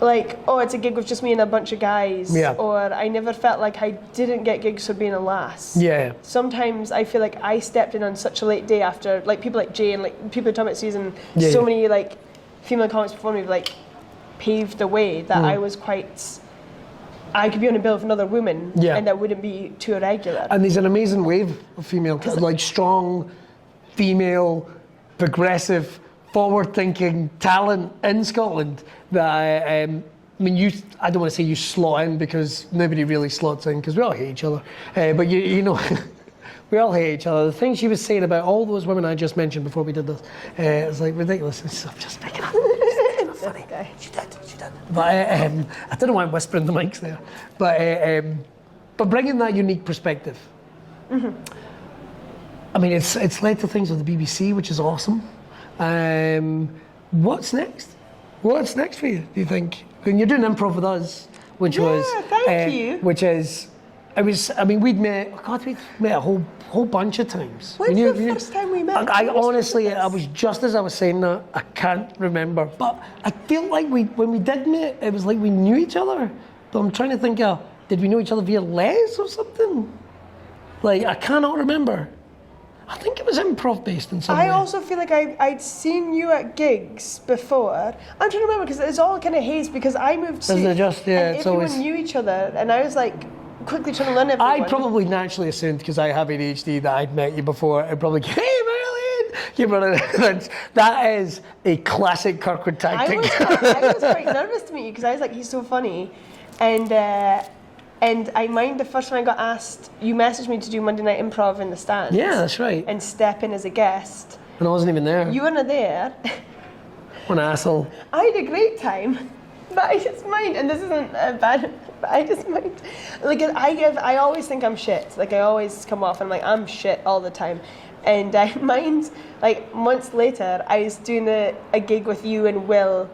like, oh, it's a gig with just me and a bunch of guys. Yeah. Or I never felt like I didn't get gigs for being a lass. Yeah. Sometimes I feel like I stepped in on such a late day after, like, people like Jay and, like, people who talk about Susan, so many, like, female comics before me, like, paved the way that I was quite... I could be on a bill with another woman, and that wouldn't be too irregular. And there's an amazing wave of female, like strong, female, progressive, forward-thinking talent in Scotland that I mean, I don't want to say you slot in because nobody really slots in because we all hate each other. But you know, we all hate each other. The thing she was saying about all those women I just mentioned before we did this, it's like ridiculous. I'm just picking up. It's funny. She did. But I don't know why I'm whispering the mics there. But bringing that unique perspective. Mm-hmm. I mean, it's led to things with the BBC, which is awesome. What's next? What's next for you, do you think? When you're doing improv with us, which was... thank you. Which is... I mean, we'd met... Oh God, we'd met a whole bunch of times. When's the first time we met? I honestly, I was just as I was saying that, I can't remember. But I feel like when we did meet, it was like we knew each other. But I'm trying to think of, did we know each other via Les or something? Like, I cannot remember. I think it was improv based in some way. I also feel like I'd seen you at gigs before. I'm trying to remember because it's all kind of haze because I moved to... Isn't it just, yeah, and it's everyone always... knew each other and I was like quickly trying to learn everyone. I probably naturally assumed because I have ADHD that I'd met you before. I'd probably go, hey Marilyn! That is a classic Kirkwood tactic. I was quite nervous to meet you because I was like, he's so funny. And I mind the first time I got asked, you messaged me to do Monday Night Improv in the stands. Yeah, that's right. And step in as a guest. And I wasn't even there. You weren't there. What an asshole. I had a great time, but I just mind, and this isn't bad, but I just mind. Like, I always think I'm shit. Like, I always come off and I'm like, I'm shit all the time. And I mind, like, months later, I was doing a gig with you and Will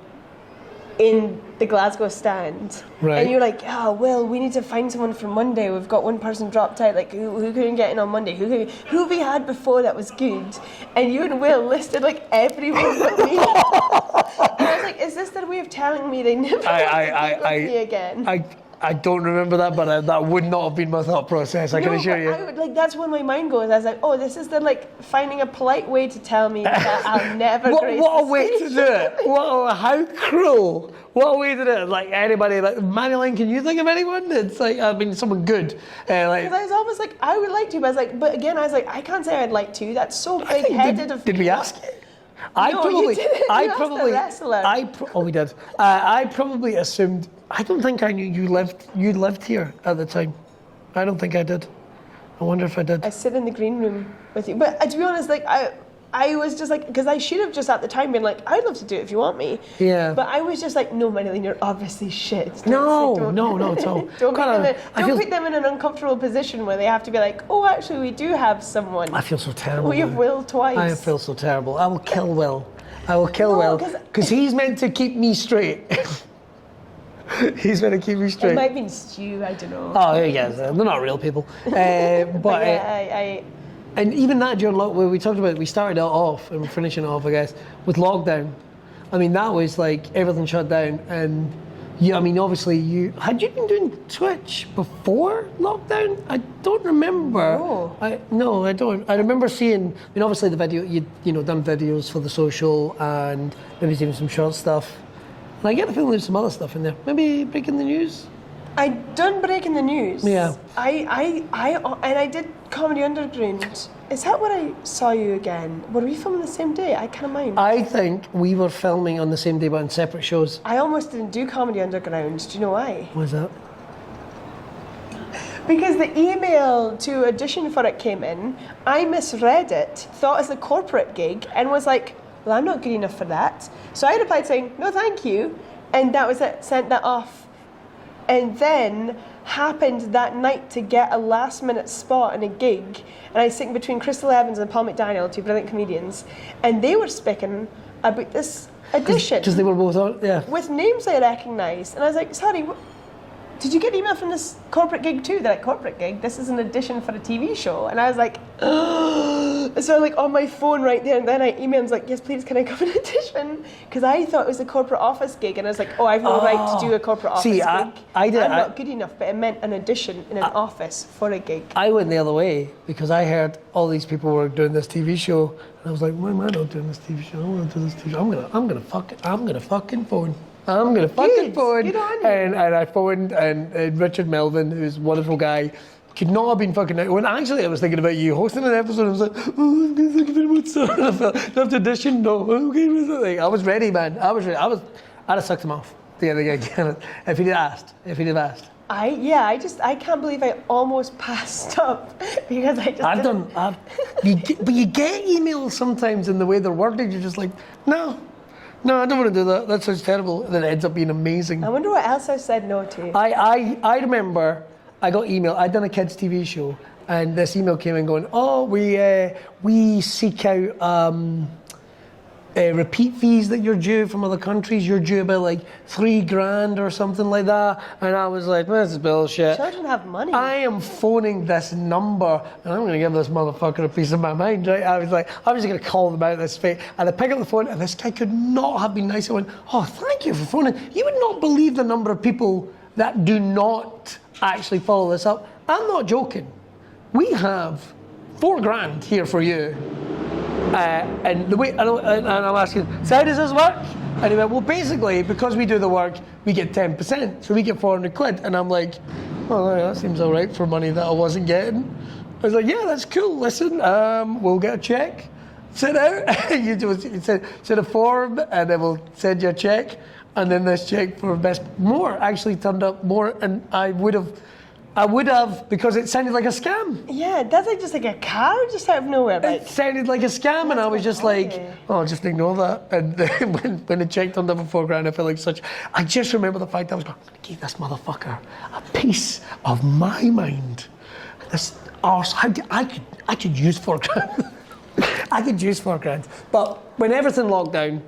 in the Glasgow stand. Right. And you're like, oh, Will, we need to find someone for Monday. We've got one person dropped out. Like, who couldn't get in on Monday? Who we had before that was good? And you and Will listed, like, everyone but me. And I was like, is this their way of telling me they never want to meet me again? I don't remember that, but that would not have been my thought process, I can assure you. That's when my mind goes. I was like, oh, this is the, like, finding a polite way to tell me that I'll never grace What a way to do it. How cruel. What a way to do it. Like, anybody, like, Marilyn, can you think of anyone? It's like, I mean, someone good. Because I was almost like, I would like to, but I was like, but again, I was like, I can't say I'd like to. That's so big-headed of me. Did we ask you? You didn't. You asked the wrestler. We did. I probably assumed. I don't think I knew you lived here at the time. I don't think I did. I wonder if I did. I sit in the green room with you, but to be honest, like I was just like, because I should have just at the time been like, I'd love to do it if you want me. Yeah. But I was just like, no, Marilyn, you're obviously shit. No, at all. Don't put them in an uncomfortable position where they have to be like, oh, actually, we do have someone. I feel so terrible. We have Will twice. I feel so terrible. I will kill Will. Will because he's meant to keep me straight. He's meant to keep me straight. It might be Stu, I don't know. Oh, yeah, they're not real people. But yeah, and even that during lockdown, we talked about, we started it off and we're finishing it off, I guess, with lockdown. I mean, that was like everything shut down, and yeah, I mean, obviously, had you been doing Twitch before lockdown? I don't remember. No. I don't. I remember seeing, I mean, obviously the video, you'd done videos for the social and maybe even some short stuff. And I get the feeling there's some other stuff in there. Maybe Breaking the News? I done Breaking the News. Yeah. I did Comedy Underground. Is that where I saw you again? Were we filming the same day? I can't mind. I think we were filming on the same day but on separate shows. I almost didn't do Comedy Underground. Do you know why? Why is that? Because the email to audition for it came in, I misread it, thought it was a corporate gig, and was like, well, I'm not good enough for that. So I replied saying, no, thank you. And that was it, sent that off. And then happened that night to get a last minute spot in a gig. And I was sitting between Crystal Evans and Paul McDaniel, two brilliant comedians. And they were speaking about this audition. Because they were both on, yeah. With names I recognised. And I was like, sorry, did you get an email from this corporate gig too? They're like, corporate gig? This is an audition for a TV show. And I was like, So like on my phone right there and then I emailed and was like, yes, please, can I come and audition? Because I thought it was a corporate office gig, and I was like, oh, I've no right to do a corporate office gig. I'm not good enough, but it meant an audition in an office for a gig. I went the other way because I heard all these people were doing this TV show, and I was like, why am I not doing this TV show? I want to do this TV show. I'm gonna fucking phone. Good on you. And I phoned, and Richard Melvin, who's a wonderful guy, could not have been fucking out. When actually I was thinking about you hosting an episode, I was like, oh, thank you very much, sir. I felt, do I have to audition? No, okay with it. Like, I was ready, man. I'd have sucked him off the other guy if he'd asked. I can't believe I almost passed up because I just but you get emails sometimes in the way they're worded, you're just like, no, I don't want to do that. That sounds terrible. And then it ends up being amazing. I wonder what else I said no to. I remember I got email. I'd done a kids' TV show, and this email came in going, "Oh, we seek out repeat fees that you're due from other countries. You're due about like $3,000 or something like that." And I was like, "This is bullshit. Children have money. I am phoning this number, and I'm going to give this motherfucker a piece of my mind." Right? I was just going to call them out this fate. And I pick up the phone, and this guy could not have been nice. I went, "Oh, thank you for phoning. You would not believe the number of people that do not actually follow this up. I'm not joking. We have $4,000 here for you." And the way, and I'm asking, so how does this work? And he went, well, basically, because we do the work, we get 10%, so we get 400 quid. And I'm like, oh, that seems all right for money that I wasn't getting. I was like, yeah, that's cool. Listen, we'll get a check sent out. you send a form, and then we'll send you a check. And then this check for more actually turned up more, and I would have, because it sounded like a scam. Yeah, that's like just like a car just out of nowhere. Like. It sounded like a scam, and I was just like, oh, just ignore that. And then when the check turned up for $4,000, I felt like I just remember the fact that I was going, I'm going to give this motherfucker a piece of my mind. This arse, I could use $4,000. I could use $4,000. But when everything locked down,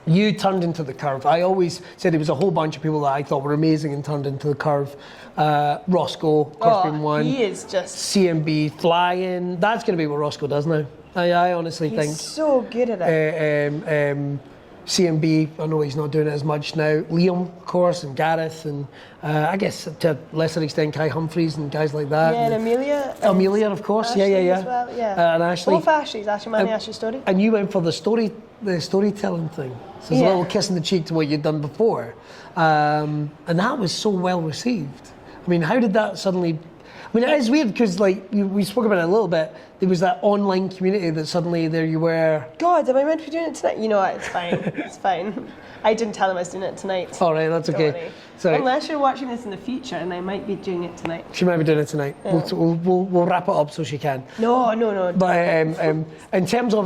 you turned into the Curve. I always said there was a whole bunch of people that I thought were amazing and turned into the Curve. Roscoe, of course, being one. He is just... CMB, flying. That's going to be what Roscoe does now. I honestly think. He's so good at it. CMB, I know he's not doing it as much now. Liam, of course, and Gareth, and I guess to a lesser extent, Kai Humphries and guys like that. Yeah, and Amelia. Amelia, of course. Ashley yeah. As well, yeah. And Ashley. Both Ashleys, Ashley Manny, Ashley Story. And you went for the storytelling thing. So there's a little kiss in the cheek to what you'd done before. And that was so well received. I mean, how did that suddenly... I mean, it is weird because, like, we spoke about it a little bit. There was that online community that suddenly there you were. God, am I meant to be doing it tonight? You know what? It's fine. It's fine. I didn't tell him I was doing it tonight. All right, that's okay. Sorry. Unless you're watching this in the future, and I might be doing it tonight. She might be doing it tonight. Yeah. We'll wrap it up so she can. No. But in terms of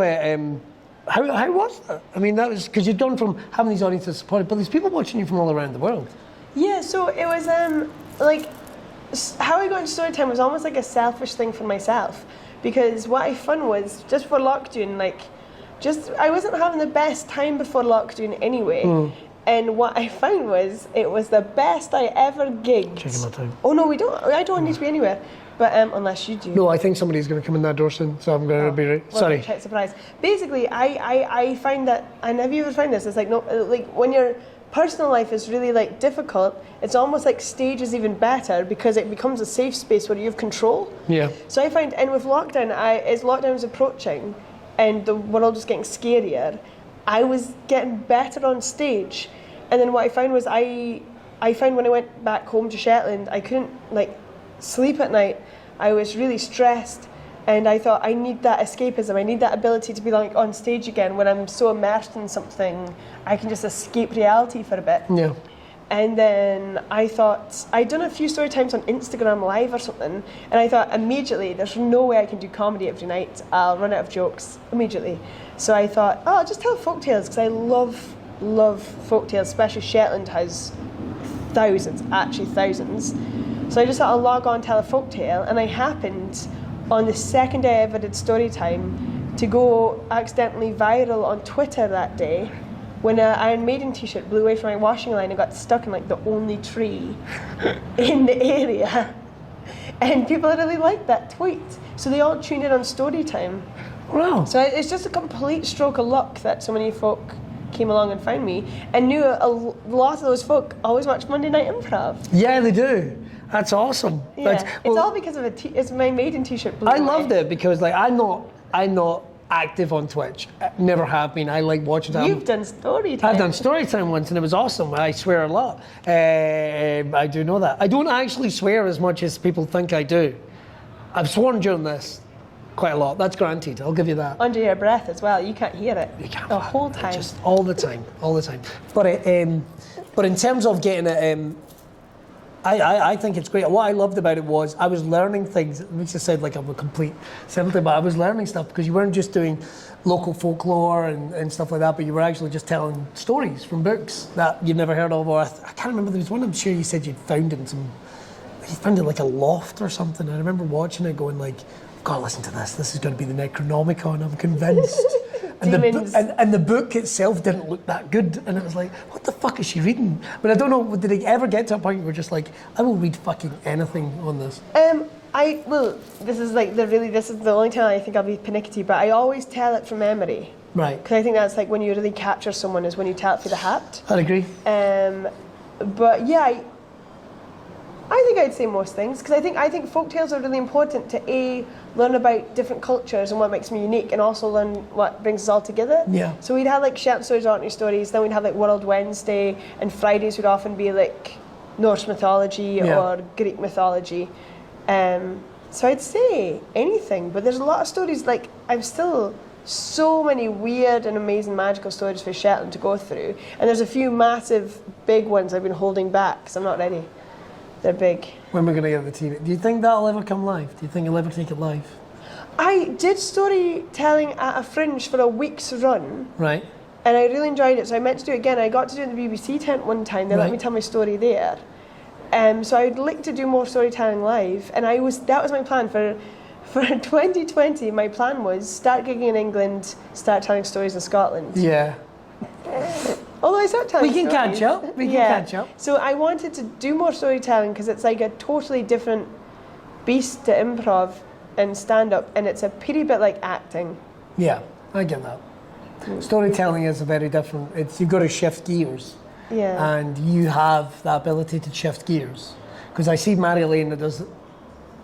how was that? I mean, that was because you'd gone from having these audiences supported, but there's people watching you from all around the world. Yeah, so it was like. How I got into Storytime was almost like a selfish thing for myself, because what I found was just before lockdown, I wasn't having the best time before lockdown anyway. And what I found was it was the best I ever gigged. Checking my time. Oh no, I don't need to be anywhere. But unless you do. No, I think somebody's going to come in that door soon, so I'm going to be right. Well, sorry. Surprise. Basically, I find that, and have you ever found this? It's like when your personal life is really difficult, it's almost like stage is even better because it becomes a safe space where you have control. Yeah. So I find, and with lockdown, as lockdown was approaching and the world was getting scarier, I was getting better on stage. And then what I found was I found when I went back home to Shetland, I couldn't sleep at night. I was really stressed. And I thought, I need that escapism. I need that ability to be on stage again when I'm so immersed in something, I can just escape reality for a bit. Yeah. And then I thought, I'd done a few story times on Instagram Live or something, and I thought immediately, there's no way I can do comedy every night. I'll run out of jokes immediately. So I thought, I'll just tell folktales, because I love folktales, especially Shetland has thousands. So I just thought I'll log on, tell a folktale, and I happened on the second day I ever did Storytime to go accidentally viral on Twitter that day when an Iron Maiden t-shirt blew away from my washing line and got stuck in the only tree in the area. And people really liked that tweet. So they all tuned in on Storytime. Wow. So it's just a complete stroke of luck that so many folk came along and found me, and knew a lot of those folk always watch Monday Night Improv. Yeah, they do. That's awesome. Yeah, it's all because of it's my maiden t-shirt. I loved it because like I'm not active on Twitch. Never have been. I like watching it. You've done story time. I've done story time once and it was awesome. I swear a lot. I do know that. I don't actually swear as much as people think I do. I've sworn during this quite a lot. That's granted. I'll give you that. Under your breath as well. You can't hear it. You can't. The whole time. Just all the time. But in terms of getting it, I think it's great. What I loved about it was I was learning things. It makes it sound like I'm a complete simpleton, but I was learning stuff because you weren't just doing local folklore and stuff like that, but you were actually just telling stories from books that you've never heard of. Or I can't remember. There was one I'm sure you said you'd found in some. You found it like a loft or something. I remember watching it, going like, "I've got to listen to this. This is going to be the Necronomicon. I'm convinced." And the book itself didn't look that good, and it was like, what the fuck is she reading? But I don't know, did they ever get to a point where we're just like, I will read fucking anything on this? This is the only time I think I'll be pernickety, but I always tell it from memory. Right. Because I think that's like when you really capture someone is when you tell it through the hat. I'd agree. But yeah, I think I'd say most things, because I think folktales are really important to learn about different cultures and what makes me unique, and also learn what brings us all together. Yeah. So we'd have like Shetland Stories, Orkney Stories, then we'd have like World Wednesday, and Fridays would often be like Norse mythology or Greek mythology. So I'd say anything, but there's a lot of stories, like I'm still so many weird and amazing magical stories for Shetland to go through, and there's a few massive big ones I've been holding back because I'm not ready. They're big. When we're going to get the TV, do you think that'll ever come live? Do you think you'll ever take it live? I did storytelling at a Fringe for a week's run. Right. And I really enjoyed it, so I meant to do it again. I got to do it in the BBC tent one time. They let me tell my story there. So I'd like to do more storytelling live, and that was my plan for 2020. My plan was start gigging in England, start telling stories in Scotland. Yeah. Although I start telling We can stories. catch up. We can catch up. So I wanted to do more storytelling because it's like a totally different beast to improv and stand-up, and it's a pretty bit like acting. Yeah, I get that. Storytelling is a very different. You've got to shift gears. Yeah. And you have the ability to shift gears. Because I see Mary-Elaine that does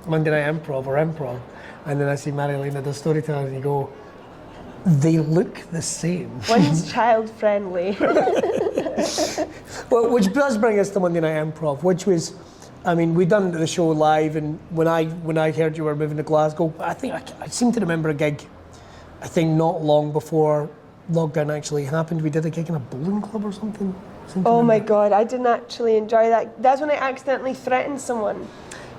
Monday Night Improv, and then I see Mary-Elaine that does storytelling, and you go, they look the same. One's child-friendly. Well, which does bring us to Monday Night Improv, which was, I mean, we'd done the show live, and when I heard you were moving to Glasgow, I seem to remember a gig, I think not long before lockdown actually happened. We did a gig in a bowling club or something. Oh my God, I didn't actually enjoy that. That's when I accidentally threatened someone.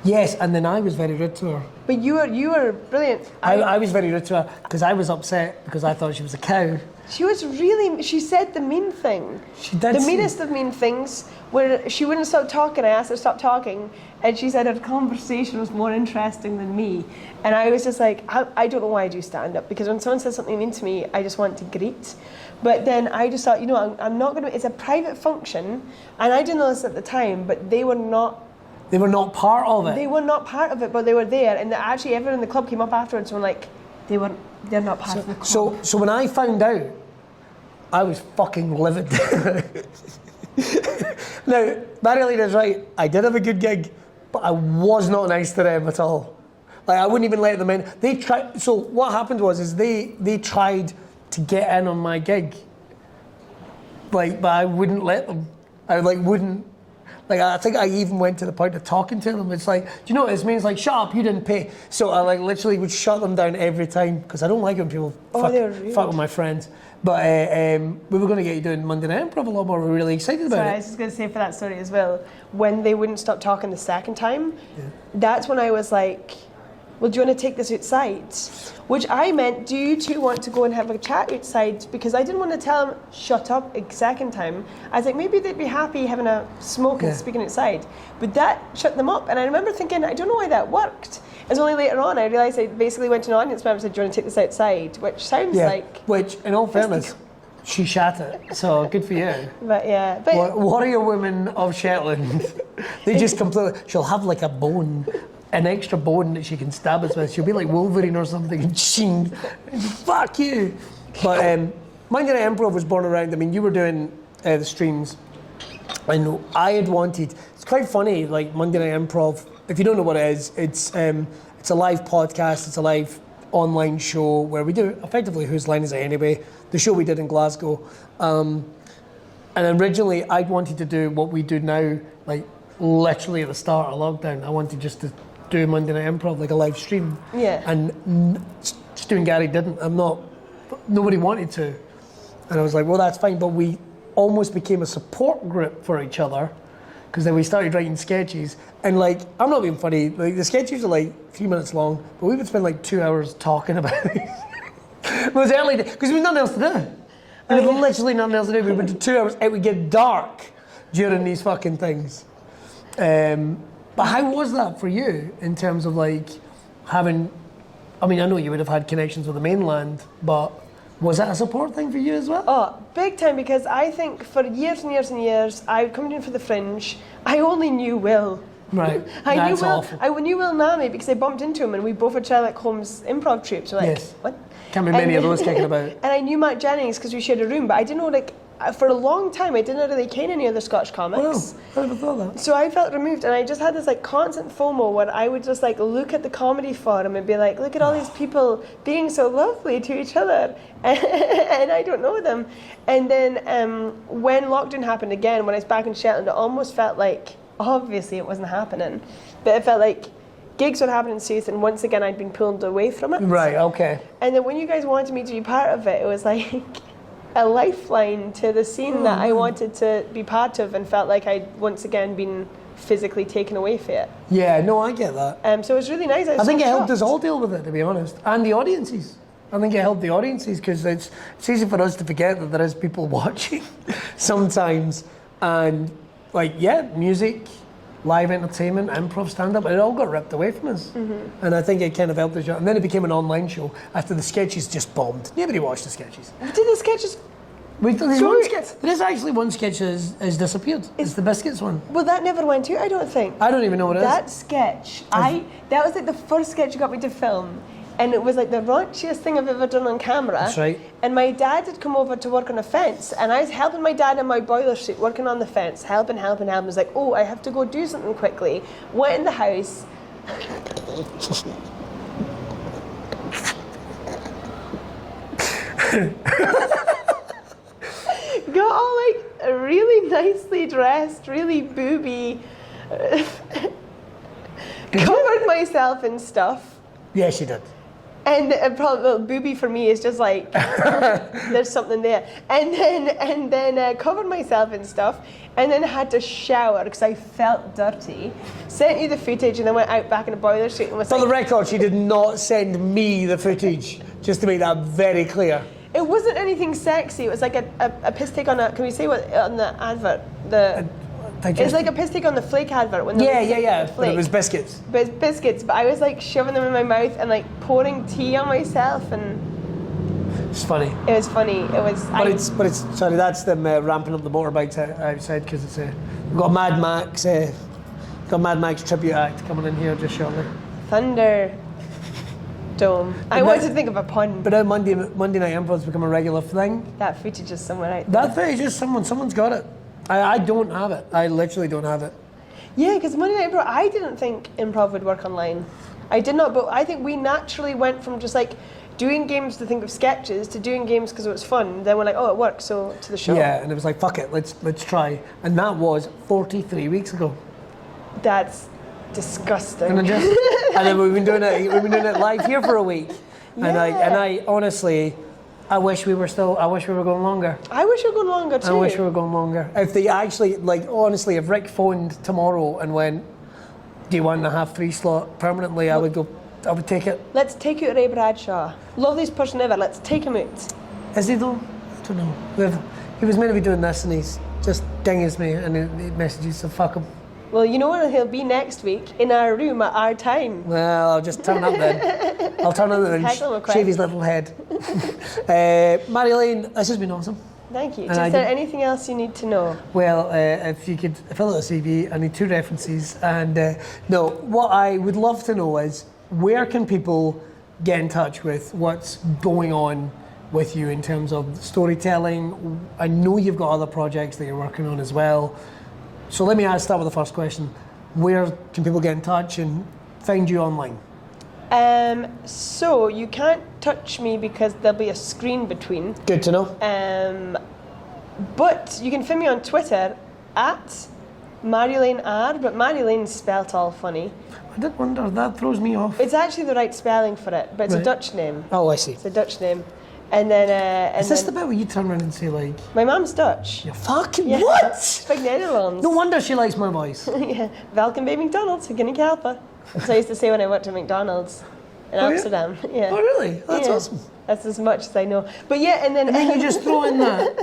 Yes, and then I was very rude to her. But you were brilliant. I was very rude to her because I was upset because I thought she was a cow. She said the mean thing. She did. The meanest of mean things, where she wouldn't stop talking. I asked her to stop talking, and she said her conversation was more interesting than me. And I was just like, I don't know why I do stand-up, because when someone says something mean to me, I just want to greet. But then I just thought, I'm not going to, it's a private function, and I didn't know this at the time, but they were not part of it. They were not part of it, but they were there, and actually everyone in the club came up afterwards and were like, they're not part of the club. So when I found out, I was fucking livid. Now, Mary-Elaine is right. I did have a good gig, but I was not nice to them at all. Like, I wouldn't even let them in. They tried. So what happened was they tried to get in on my gig. Like, but I wouldn't let them. I wouldn't. Like, I think I even went to the point of talking to them. It's like, do you know what this means? Like, shut up, you didn't pay. So I literally would shut them down every time, because I don't like when people fuck with my friends. But we were going to get you doing Monday Night Improv a lot more. We're really excited about it. Sorry, I was just going to say for that story as well, when they wouldn't stop talking the second time, that's when I was like, well, do you want to take this outside? Which I meant, do you two want to go and have a chat outside? Because I didn't want to tell them, shut up, a second time. I was like, maybe they'd be happy having a smoke and speaking outside. But that shut them up. And I remember thinking, I don't know why that worked. It was only later on I realised I basically went to an audience member and said, do you want to take this outside? Which sounds like... Which, in all fairness, she shat it. So, good for you. But yeah. Warrior women of Shetland. They just completely... She'll have like a bone an extra bone that she can stab us with. She'll be like Wolverine or something, and shing, fuck you. But Monday Night Improv was born around, I mean, you were doing the streams, and I had wanted, it's quite funny, like Monday Night Improv, if you don't know what it is, it's a live podcast, it's a live online show where we do effectively Whose Line Is It Anyway, the show we did in Glasgow. And originally I wanted to do what we do now, like literally at the start of lockdown. I wanted just to do Monday Night Improv, like a live stream. Yeah. And Stu and Gary didn't. Nobody wanted to. And I was like, well, that's fine. But we almost became a support group for each other, because then we started writing sketches. And like, I'm not being funny, like the sketches are like 3 minutes long, but we would spend like 2 hours talking about it. It was early, because we had nothing else to do. We had literally nothing else to do. We would do 2 hours, it would get dark during these fucking things. But how was that for you in terms of like having, I mean, I know you would have had connections with the mainland, but was that a support thing for you as well? Oh, big time, because I think for years and years and years, I would come in for the Fringe. I only knew Will. Right, I that's knew Will. awful. I knew Will Nami because I bumped into him and we both had Sherlock Holmes improv troupe. So like, Yes. what? Can't be many of those kicking about. And I knew Matt Jennings because we shared a room, but I didn't know, like, for a long time, I didn't really ken any other Scottish comics. Oh, I never thought that. So I felt removed, and I just had this like constant FOMO where I would just like look at the comedy forum and be like, look at all these people being so lovely to each other, and I don't know them. And then when lockdown happened again, when I was back in Shetland, it almost felt like, obviously it wasn't happening, but it felt like gigs were happening south, and once again I'd been pulled away from it. Right, okay. And then when you guys wanted me to be part of it, it was like a lifeline to the scene that I wanted to be part of, and felt like I'd once again been physically taken away from it. Yeah, no, I get that. So it was really nice. I think it helped us shocked. all deal with it, to be honest, and the audiences. I think it helped the audiences, because it's easy for us to forget that there is people watching sometimes, and like, yeah, music, live entertainment, improv, stand-up, it all got ripped away from us. And I think it kind of helped us. And then it became an online show after the sketches just bombed. Nobody watched the sketches. Did the sketches? There is actually one sketch that has disappeared. It's the Biscuits one. Well, that never went out, I don't think. I don't even know what it is. That sketch, that was like the first sketch you got me to film. And it was like the raunchiest thing I've ever done on camera. That's right. And my dad had come over to work on a fence, and I was helping my dad in my boiler suit, working on the fence, helping. I was like, oh, I have to go do something quickly. Went in the house. Got all like really nicely dressed, really booby. Covered myself in stuff. Yes, you did. And probably well, booby for me is just like there's something there. And then covered myself in stuff, and then had to shower because I felt dirty. Sent you the footage, and then went out back in a boiler suit and was For like, the record, she did not send me the footage, just to make that very clear. it wasn't anything sexy. It was like a piss take on a. Can we say what on the advert? It's like a piss take on the Flake advert when Yeah. But it was biscuits. But it's biscuits. But I was like shoving them in my mouth and like pouring tea on myself, and It's funny. it was funny. It was. But it's sorry, that's them ramping up the motorbikes outside, because it's we've got a Mad Max tribute act coming in here just shortly. Thunder Dome. I wanted to think of a pun. But now Monday Night Improv's become a regular thing. That footage is somewhere out there. That footage is someone's got it. I don't have it. I literally don't have it. Yeah, because Monday Night Improv, I didn't think improv would work online. I did not, but I think we naturally went from just like doing games to think of sketches to doing games because it was fun. Then we're like, oh, it works, so to the show. Yeah, and it was like, fuck it, let's try. And that was 43 weeks ago. That's disgusting. And then we've been doing it live here for a week. Yeah. And I honestly, I wish we were going longer. I wish we were going longer too. I wish we were going longer. If they actually, like, honestly, if Rick phoned tomorrow and went, do you want to have 3 slot permanently, I would take it. Let's take out Ray Bradshaw. Loveliest person ever. Let's take him out. Is he though? I don't know. He was meant to be doing this and he's just dinges me and he messages, so fuck him. Well, you know where he'll be next week? In our room at our time. Well, I'll just turn up then. I'll turn up and Heckle request. shave his little head. Mary Lane, this has been awesome. Thank you. And Is there anything else you need to know? Well, if you could fill out a CV, I need 2 references. And no, what I would love to know is where can people get in touch with what's going on with you in terms of storytelling? I know you've got other projects that you're working on as well. So let me start with the first question. Where can people get in touch and find you online? So you can't touch me because there'll be a screen between. Good to know. But you can find me on Twitter at Marielane R, but Marielane's spelt all funny. I did wonder, that throws me off. It's actually the right spelling for it, but it's a Dutch name. Oh, I see. It's a Dutch name. And then... Is this the bit where you turn around and say like... My mum's Dutch. You're fucking... Yeah. What? Speak Netherlands. No wonder she likes my voice. Yeah. Welkom bij McDonald's, kan ik helpen? So I used to say when I worked at McDonald's in Amsterdam. Yeah. Oh, really? That's Yeah. awesome. That's as much as I know. But yeah, and then... And then you just throw in that.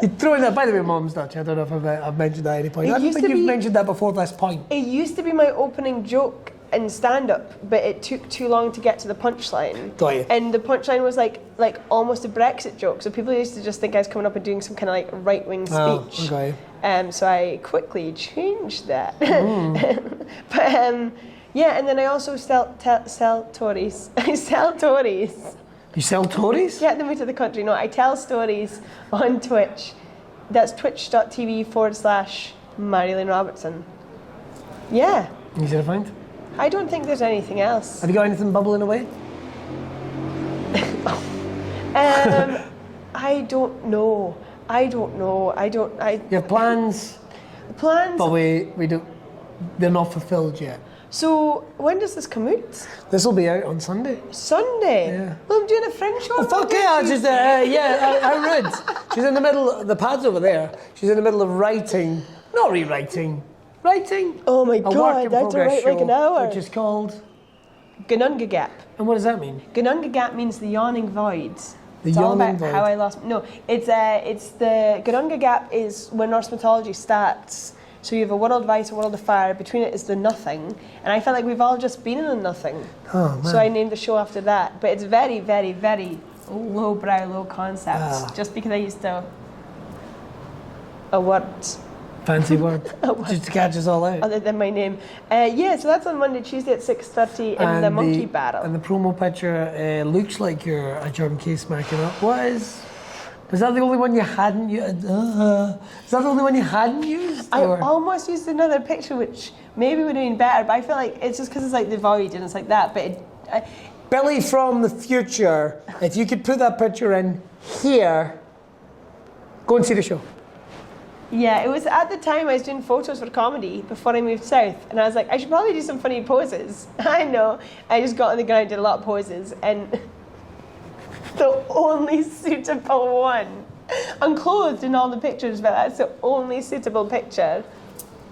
You throw in that. By the way, Mum's Dutch. I don't know if I've mentioned that at any point. I don't think you've mentioned that before this point. It used to be my opening joke in stand-up, but it took too long to get to the punchline. Got you. And the punchline was like almost a Brexit joke. So people used to just think I was coming up and doing some kind of like right-wing speech. Oh, okay. So I quickly changed that. But yeah, and then I also sell Tories. I sell Tories. You sell Tories? Get them into the country. No, I tell stories on Twitch. That's twitch.tv/Marielane Robertson. Yeah. Easy to find. I don't think there's anything else. Have you got anything bubbling away? I don't know. You have plans, Plans. but we don't. They're not fulfilled yet. So when does this come out? This will be out on Sunday. Sunday. Yeah. Well, I'm doing a French show. Oh, fuck yeah! Just how rude. She's in the middle. The pad's over there. She's in the middle of writing, not rewriting, writing. Oh my a work god, in that's progress right, like an show, hour. which is called. Gununga Gap. And what does that mean? Gununga Gap means the yawning void. The It's all yawning about void. how I lost. No, it's the Gununga Gap is when Norse mythology starts. So you have a world of ice, a world of fire. Between it is the nothing, and I felt like we've all just been in the nothing. Oh man. So I named the show after that. But it's very, very, very low-brow, low concept. Just because I used to a word Fancy word. Just to catch us all out. other than my name. Yeah, so that's on Monday, Tuesday at 6:30 in the Monkey Barrel. And the promo picture looks like you're a John Case smacking up. What is? Was that the only one you hadn't used? Is that the only one you hadn't used? I or- almost used another picture, which maybe would have been better, but I feel like it's just because it's like the void and it's like that. But Billy from the future, if you could put that picture in here, go and see the show. yeah, it was at the time I was doing photos for comedy before I moved south, and I was like, I should probably do some funny poses. I know. I just got on the ground, did a lot of poses, and the only suitable one, I'm clothed in all the pictures, but that's the only suitable picture.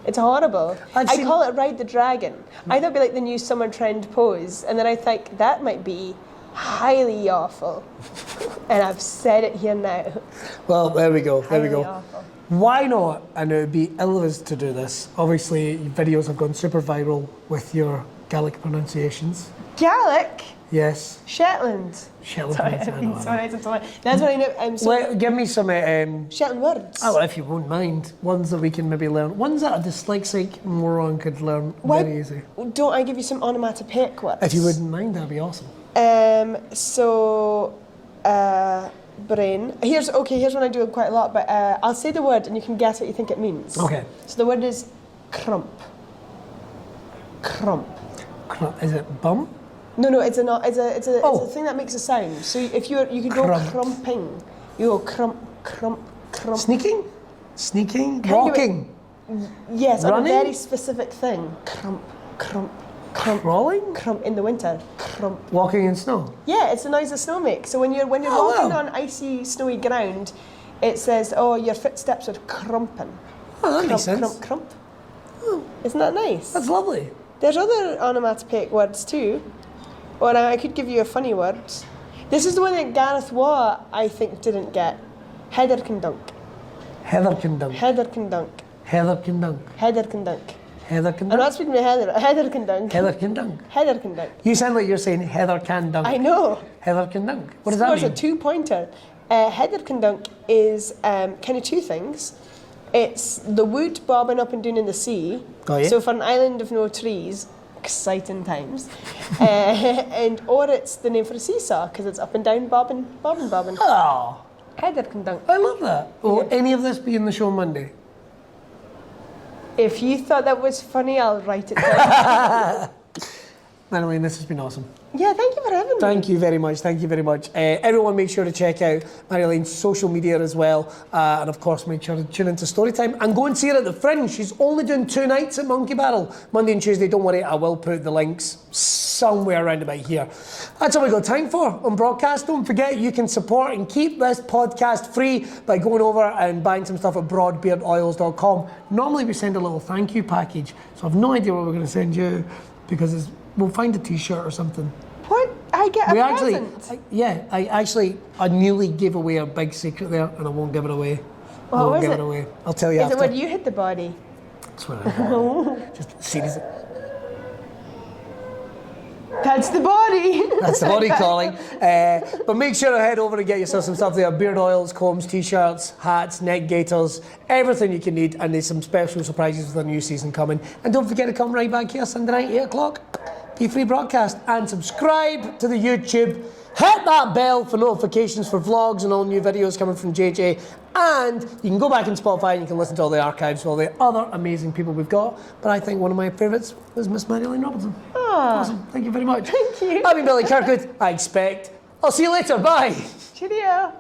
It's horrible. I call it Ride the Dragon. I thought it'd be like the new summer trend pose, and then I think that might be highly awful. And I've said it here now. Well, there we go. There we Highly go. awful. Why not? And it would be ill of us to do this. Obviously, your videos have gone super viral with your Gaelic pronunciations. Gaelic? Yes. Shetland. Shetland. Sorry, I I've been know, so I know. nice and so much. That's what I know. Give me some. Shetland words. Oh, if you won't mind, ones that we can maybe learn. Ones that a dyslexic moron could learn Why- very easy. Don't I give you some onomatopoeic words? If you wouldn't mind, that'd be awesome. Brain. Here's one I do quite a lot, but I'll say the word and you can guess what you think it means. Okay. So the word is crump. Crump. Is it bum? No, it's a Oh. thing that makes a sound. So if you could go Crump. crumping. You go crump, crump, crump. Sneaking? Sneaking? Kind of Walking? Yes, on a Running? very specific thing. Crump, crump, crump. Crawling? Crump in the winter. Crump. Walking in snow? Yeah, it's the noise of snow makes. So when you're Oh, walking wow. on icy, snowy ground, it says, "Oh, your footsteps are crumping." Oh, that Crump, makes sense. crump, crump. Isn't that nice? That's lovely. There's other onomatopoeic words too. Or I could give you a funny word. This is the one that Gareth Waugh, I think, didn't get. Heather can dunk. Heather can dunk. Heather can dunk. Heather can dunk. Heather can dunk. Heather can I'm dunk. not speaking to Heather. Heather can dunk. Heather can dunk. Heather can dunk. You sound like you're saying Heather can dunk. I know. Heather can dunk. What does Of that course, mean? a two-pointer. Heather Dunk is kind of two things. It's the wood bobbing up and down in the sea. Oh, yeah? So for an island of no trees, exciting times. Or it's the name for a seesaw because it's up and down, bobbing. Oh, Heather Dunk. I love that. Will any of this be in the show Monday? If you thought that was funny, I'll write it down. Anyway, this has been awesome. Yeah, thank you for having me. Thank you very much. Thank you very much. Everyone, make sure to check out Mary-Elaine's social media as well. And of course, make sure to tune into Storytime and go and see her at the Fringe. She's only doing 2 nights at Monkey Barrel, Monday and Tuesday. Don't worry, I will put the links somewhere around about here. That's all we've got time for on broadcast. Don't forget, you can support and keep this podcast free by going over and buying some stuff at broadbeardoils.com. Normally, we send a little thank you package, so I've no idea what we're going to send you because we'll find a t-shirt or something. What? I get a present? I nearly gave away a big secret there, and I won't give it away. What was it? Away. I'll tell you Is after. it when you hit the body? That's what I want. Just series. That's the body. That's the body calling. But make sure to head over and get yourself some stuff there. Beard oils, combs, t-shirts, hats, neck gaiters, everything you can need. And there's some special surprises with the new season coming. And don't forget to come right back here Sunday night, 8 o'clock. P3 broadcast. And subscribe to the YouTube. Hit that bell for notifications for vlogs and all new videos coming from JJ. And you can go back in Spotify and you can listen to all the archives of all the other amazing people we've got. But I think one of my favourites was Miss Mary-Elaine Robinson. Awesome. Thank you very much. Thank you. I've been Billy Kirkwood, I expect. I'll see you later. Bye. Cheerio.